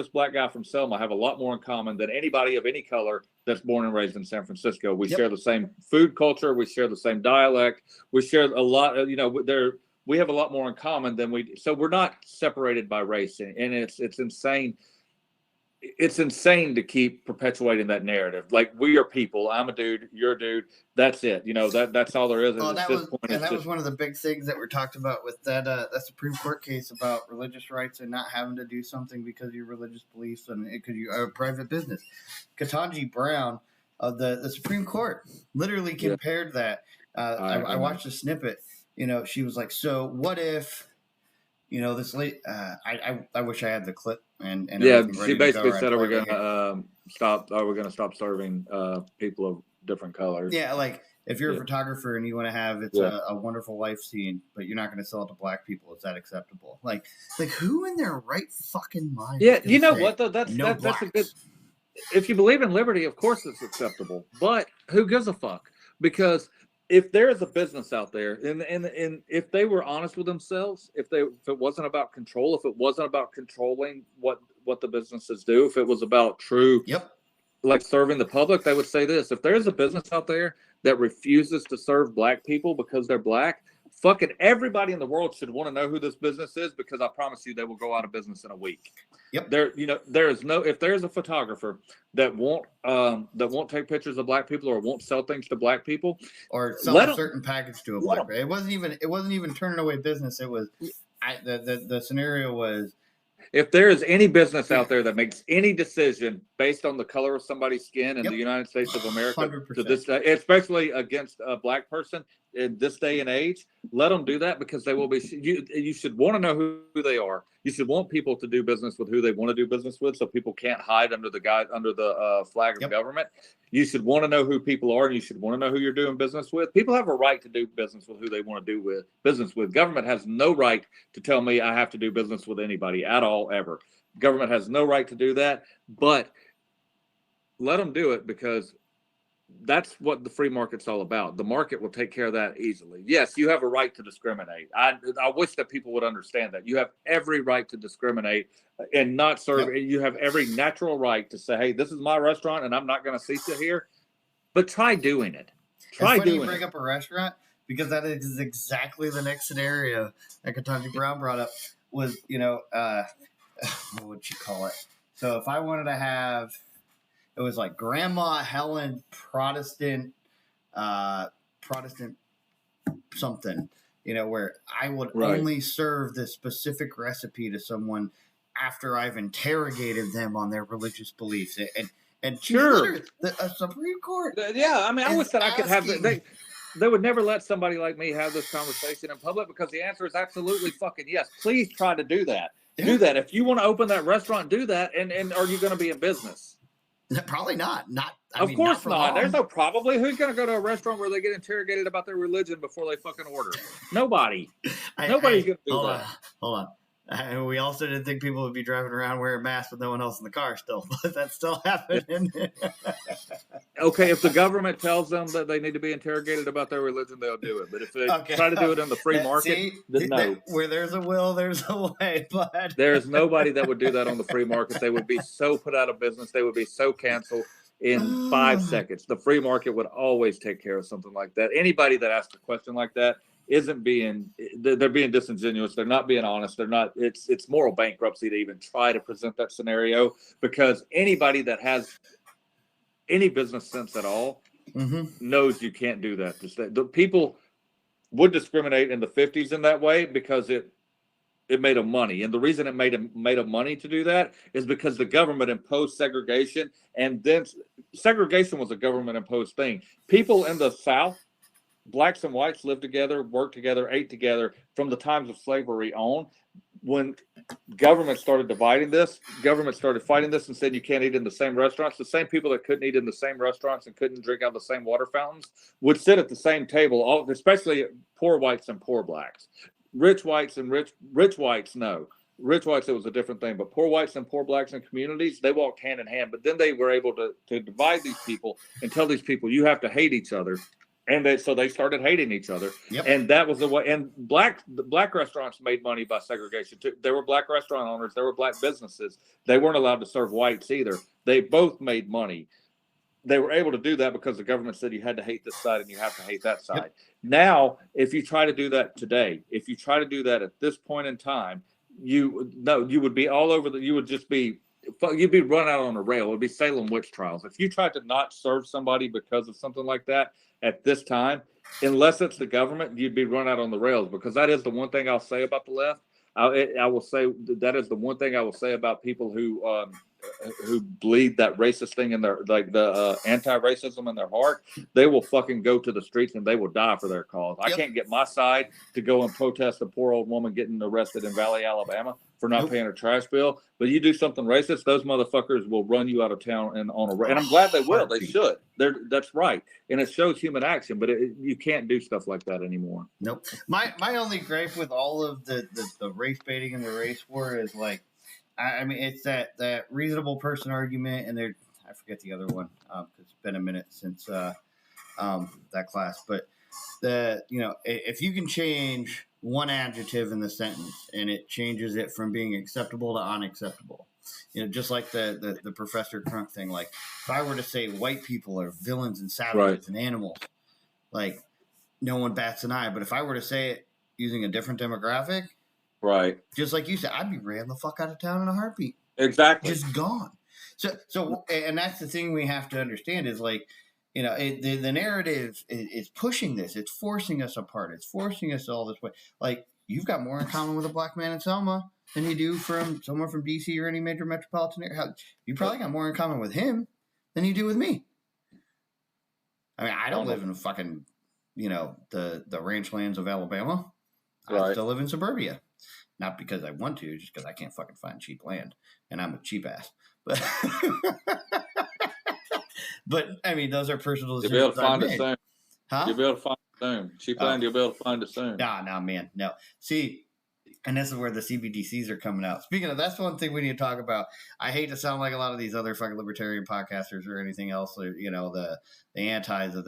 black guy from Selma have a lot more in common than anybody of any color that's born and raised in San Francisco. We share the same food culture. We share the same dialect. We share a lot of, we have a lot more in common so we're not separated by race. And it's insane. It's insane to keep perpetuating that narrative. Like, we are people. I'm a dude. You're a dude. That's it. That's all there is. That was one of the big things that were talked about with that Supreme Court case about religious rights and not having to do something because of your religious beliefs and because you are a private business. Ketanji Brown of the Supreme Court literally compared that. I watched a snippet. She was like, so what if, this late, I wish I had the clip and she basically said, are we going to stop serving people of different colors? Yeah. Like if you're a photographer and you want to have, a wonderful life scene, but you're not going to sell it to black people. Is that acceptable? Like who in their right fucking mind? Yeah. You know what though? That's a good, if you believe in liberty, of course it's acceptable, but who gives a fuck? Because if there is a business out there, and if they were honest with themselves, if it wasn't about control, if it wasn't about controlling what the businesses do, if it was about true, like serving the public, they would say this: if there's a business out there that refuses to serve black people because they're black, fucking everybody in the world should want to know who this business is, because I promise you they will go out of business in a week. If there's a photographer that won't take pictures of black people or won't sell things to black people or sell a certain package to a black person. It wasn't even turning away business. It was the scenario was, if there is any business out there that makes any decision based on the color of somebody's skin in the United States of America 100%. to this day, especially against a black person in this day and age, let them do that, because they will be. You should want to know who they are. You should want people to do business with who they want to do business with, so people can't hide under the flag of government. You should want to know who people are, and you should want to know who you're doing business with. People have a right to do business with who they want to do business with. Government has no right to tell me I have to do business with anybody at all, ever. Government has no right to do that, but let them do it, because That's what the free market's all about. The market will take care of that easily. Yes, you have a right to discriminate. I wish that people would understand that. You have every right to discriminate and not serve. Yep. You have every natural right to say, hey, this is my restaurant and I'm not going to seat you here. But try doing it. Try it's funny doing you bring it. up a restaurant because that is exactly the next scenario that Kentucky Brown brought up was, what would you call it? So if I wanted to have, it was like Grandma Helen Protestant something, where I would Right. only serve this specific recipe to someone after I've interrogated them on their religious beliefs. And she's Sure. literally a Supreme Court. Yeah, I mean, I is wish that I could have asking- they would never let somebody like me have this conversation in public because the answer is absolutely fucking yes. Please try to do that. Yeah. Do that. If you want to open that restaurant, do that. And are you going to be in business? Probably not. Of course for not. long. There's no probably. Who's going to go to a restaurant where they get interrogated about their religion before they fucking order? Nobody. Nobody's going to do that. Hold on. We also didn't think people would be driving around wearing masks with no one else in the car still, but that's still happening. Okay, if the government tells them that they need to be interrogated about their religion, they'll do it. But if they try to do it in the free market, then no. Where there's a will, there's a way. But there's nobody that would do that on the free market. They would be so put out of business. They would be so canceled in 5 seconds. The free market would always take care of something like that. Anybody that asks a question like that isn't being, they're being disingenuous. They're not being honest. They're not, it's moral bankruptcy to even try to present that scenario, because anybody that has any business sense at all knows you can't do that. The people would discriminate in the 50s in that way because it made them money. And the reason it made them money to do that is because the government imposed segregation, and then segregation was a government imposed thing. People in the South, blacks and whites, lived together, worked together, ate together from the times of slavery on. When government started dividing this, government started fighting this and said you can't eat in the same restaurants. The same people that couldn't eat in the same restaurants and couldn't drink out of the same water fountains would sit at the same table, especially poor whites and poor blacks. Rich whites and rich whites, no. Rich whites, it was a different thing. But poor whites and poor blacks in communities, they walked hand in hand. But then they were able to divide these people and tell these people, you have to hate each other. And so they started hating each other. Yep. And that was the way. And the black restaurants made money by segregation too. There were black restaurant owners. There were black businesses. They weren't allowed to serve whites either. They both made money. They were able to do that because the government said you had to hate this side and you have to hate that side. Yep. Now, if you try to do that today, if you try to do that at this point in time, you would be all over you'd be run out on a rail. It would be Salem witch trials. If you tried to not serve somebody because of something like that at this time, unless it's the government, you'd be run out on the rails, because that is the one thing I'll say about the left. I will say that is the one thing I will say about people who bleed that racist thing in their, like the anti-racism in their heart. They will fucking go to the streets and they will die for their cause. Yep. I can't get my side to go and protest a poor old woman getting arrested in Valley, Alabama for not paying her trash bill. But you do something racist, those motherfuckers will run you out of town and on a. And I'm glad they will. They should. That's right. And it shows human action. But you can't do stuff like that anymore. Nope. My only gripe with all of the race baiting and the race war is like, I mean, it's that reasonable person argument, and I forget the other one because it's been a minute since that class. But if you can change one adjective in the sentence and it changes it from being acceptable to unacceptable, just like the Professor Crunk thing. Like, if I were to say white people are villains and savages and animals, like, no one bats an eye. But if I were to say it using a different demographic. Right. Just like you said, I'd be ran the fuck out of town in a heartbeat. Exactly. Just gone. So, and that's the thing we have to understand is like, the narrative is pushing this. It's forcing us apart. It's forcing us all this way. Like, you've got more in common with a black man in Selma than you do from someone from DC or any major metropolitan area. You probably got more in common with him than you do with me. I mean, I don't live in fucking, the ranch lands of Alabama. I still live in suburbia. Not because I want to, just because I can't fucking find cheap land, and I'm a cheap ass. But I mean, those are personal decisions. You'll be able to find it soon. Huh? You'll be able to find it soon. Cheap land, you'll be able to find it soon. Nah, man, no. See, And this is where the CBDCs are coming out. Speaking of, that's one thing we need to talk about. I hate to sound like a lot of these other fucking libertarian podcasters or anything else, or, you know, the antis of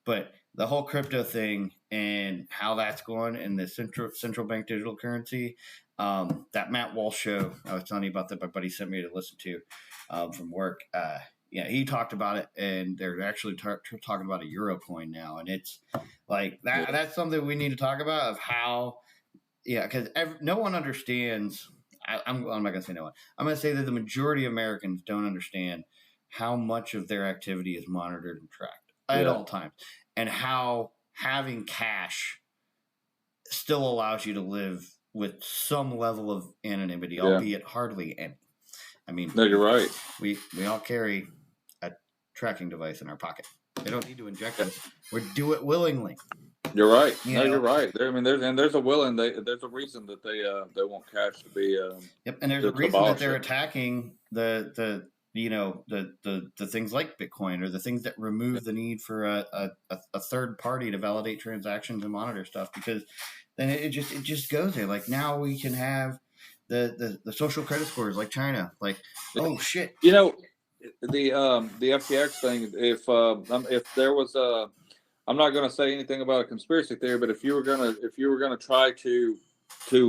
but the whole crypto thing and how that's going in the central bank digital currency. That Matt Walsh show I was telling you about that my buddy sent me to listen to from work. Yeah, he talked about it, and they're actually talking about a euro coin now, and it's like that. That's something we need to talk about of how. Yeah, because no one understands. I'm not going to say no one. I'm going to say that the majority of Americans don't understand how much of their activity is monitored and tracked at all times, and how having cash still allows you to live with some level of anonymity, albeit hardly any. I mean, no, you're right. We all carry a tracking device in our pocket. They don't need to inject us. We do it willingly. You're right. You're right. There's a will, and there's a reason that they want cash to be. And there's a reason that they're attacking the things like Bitcoin or the things that remove the need for a third party to validate transactions and monitor stuff, because then it just goes there. Like now we can have the social credit scores like China. Like, oh shit. You know, the FTX thing. If there was a, I'm not going to say anything about a conspiracy theory, but if you were gonna try to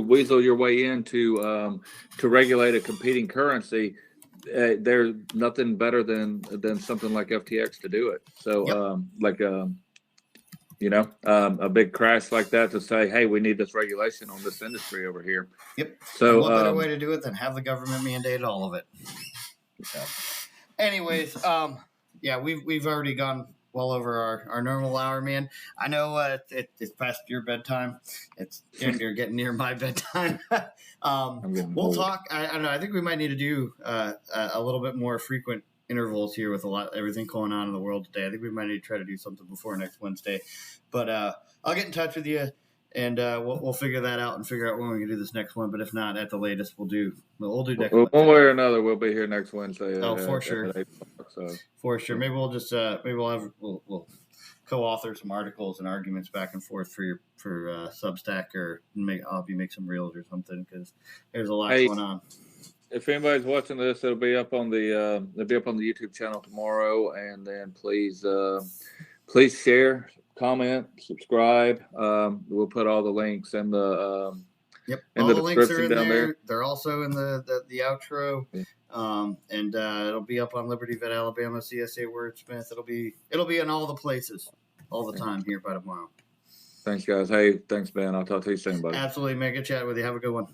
weasel your way into to regulate a competing currency, there's nothing better than something like FTX to do it. So a big crash like that to say, hey, we need this regulation on this industry over here. Yep. So what better way to do it than have the government mandate all of it? So, anyways, we've already gone well over our normal hour, man. I know it's past your bedtime. You're getting near my bedtime. We'll talk. I don't know. I think we might need to do a little bit more frequent intervals here with everything going on in the world today. I think we might need to try to do something before next Wednesday. But I'll get in touch with you, and we'll figure that out and figure out when we can do this next one. But if not, at the latest, we'll do next Wednesday. One way or another, we'll be here next Wednesday. For sure. For sure. Maybe we'll just we'll co-author some articles and arguments back and forth for Substack, or I'll make some reels or something, because there's a lot going on. If anybody's watching this, it'll be up on the YouTube channel tomorrow, and then please share, comment, subscribe. We'll put all the links in the all the links are in there. They're also in the outro, and it'll be up on Liberty Vet Alabama, CSA Wordsmith. It'll be in all the places all the time here by tomorrow. Thanks, guys. Hey, thanks, Ben. I'll talk to you soon, buddy. Absolutely, man. Good chat with you. Have a good one.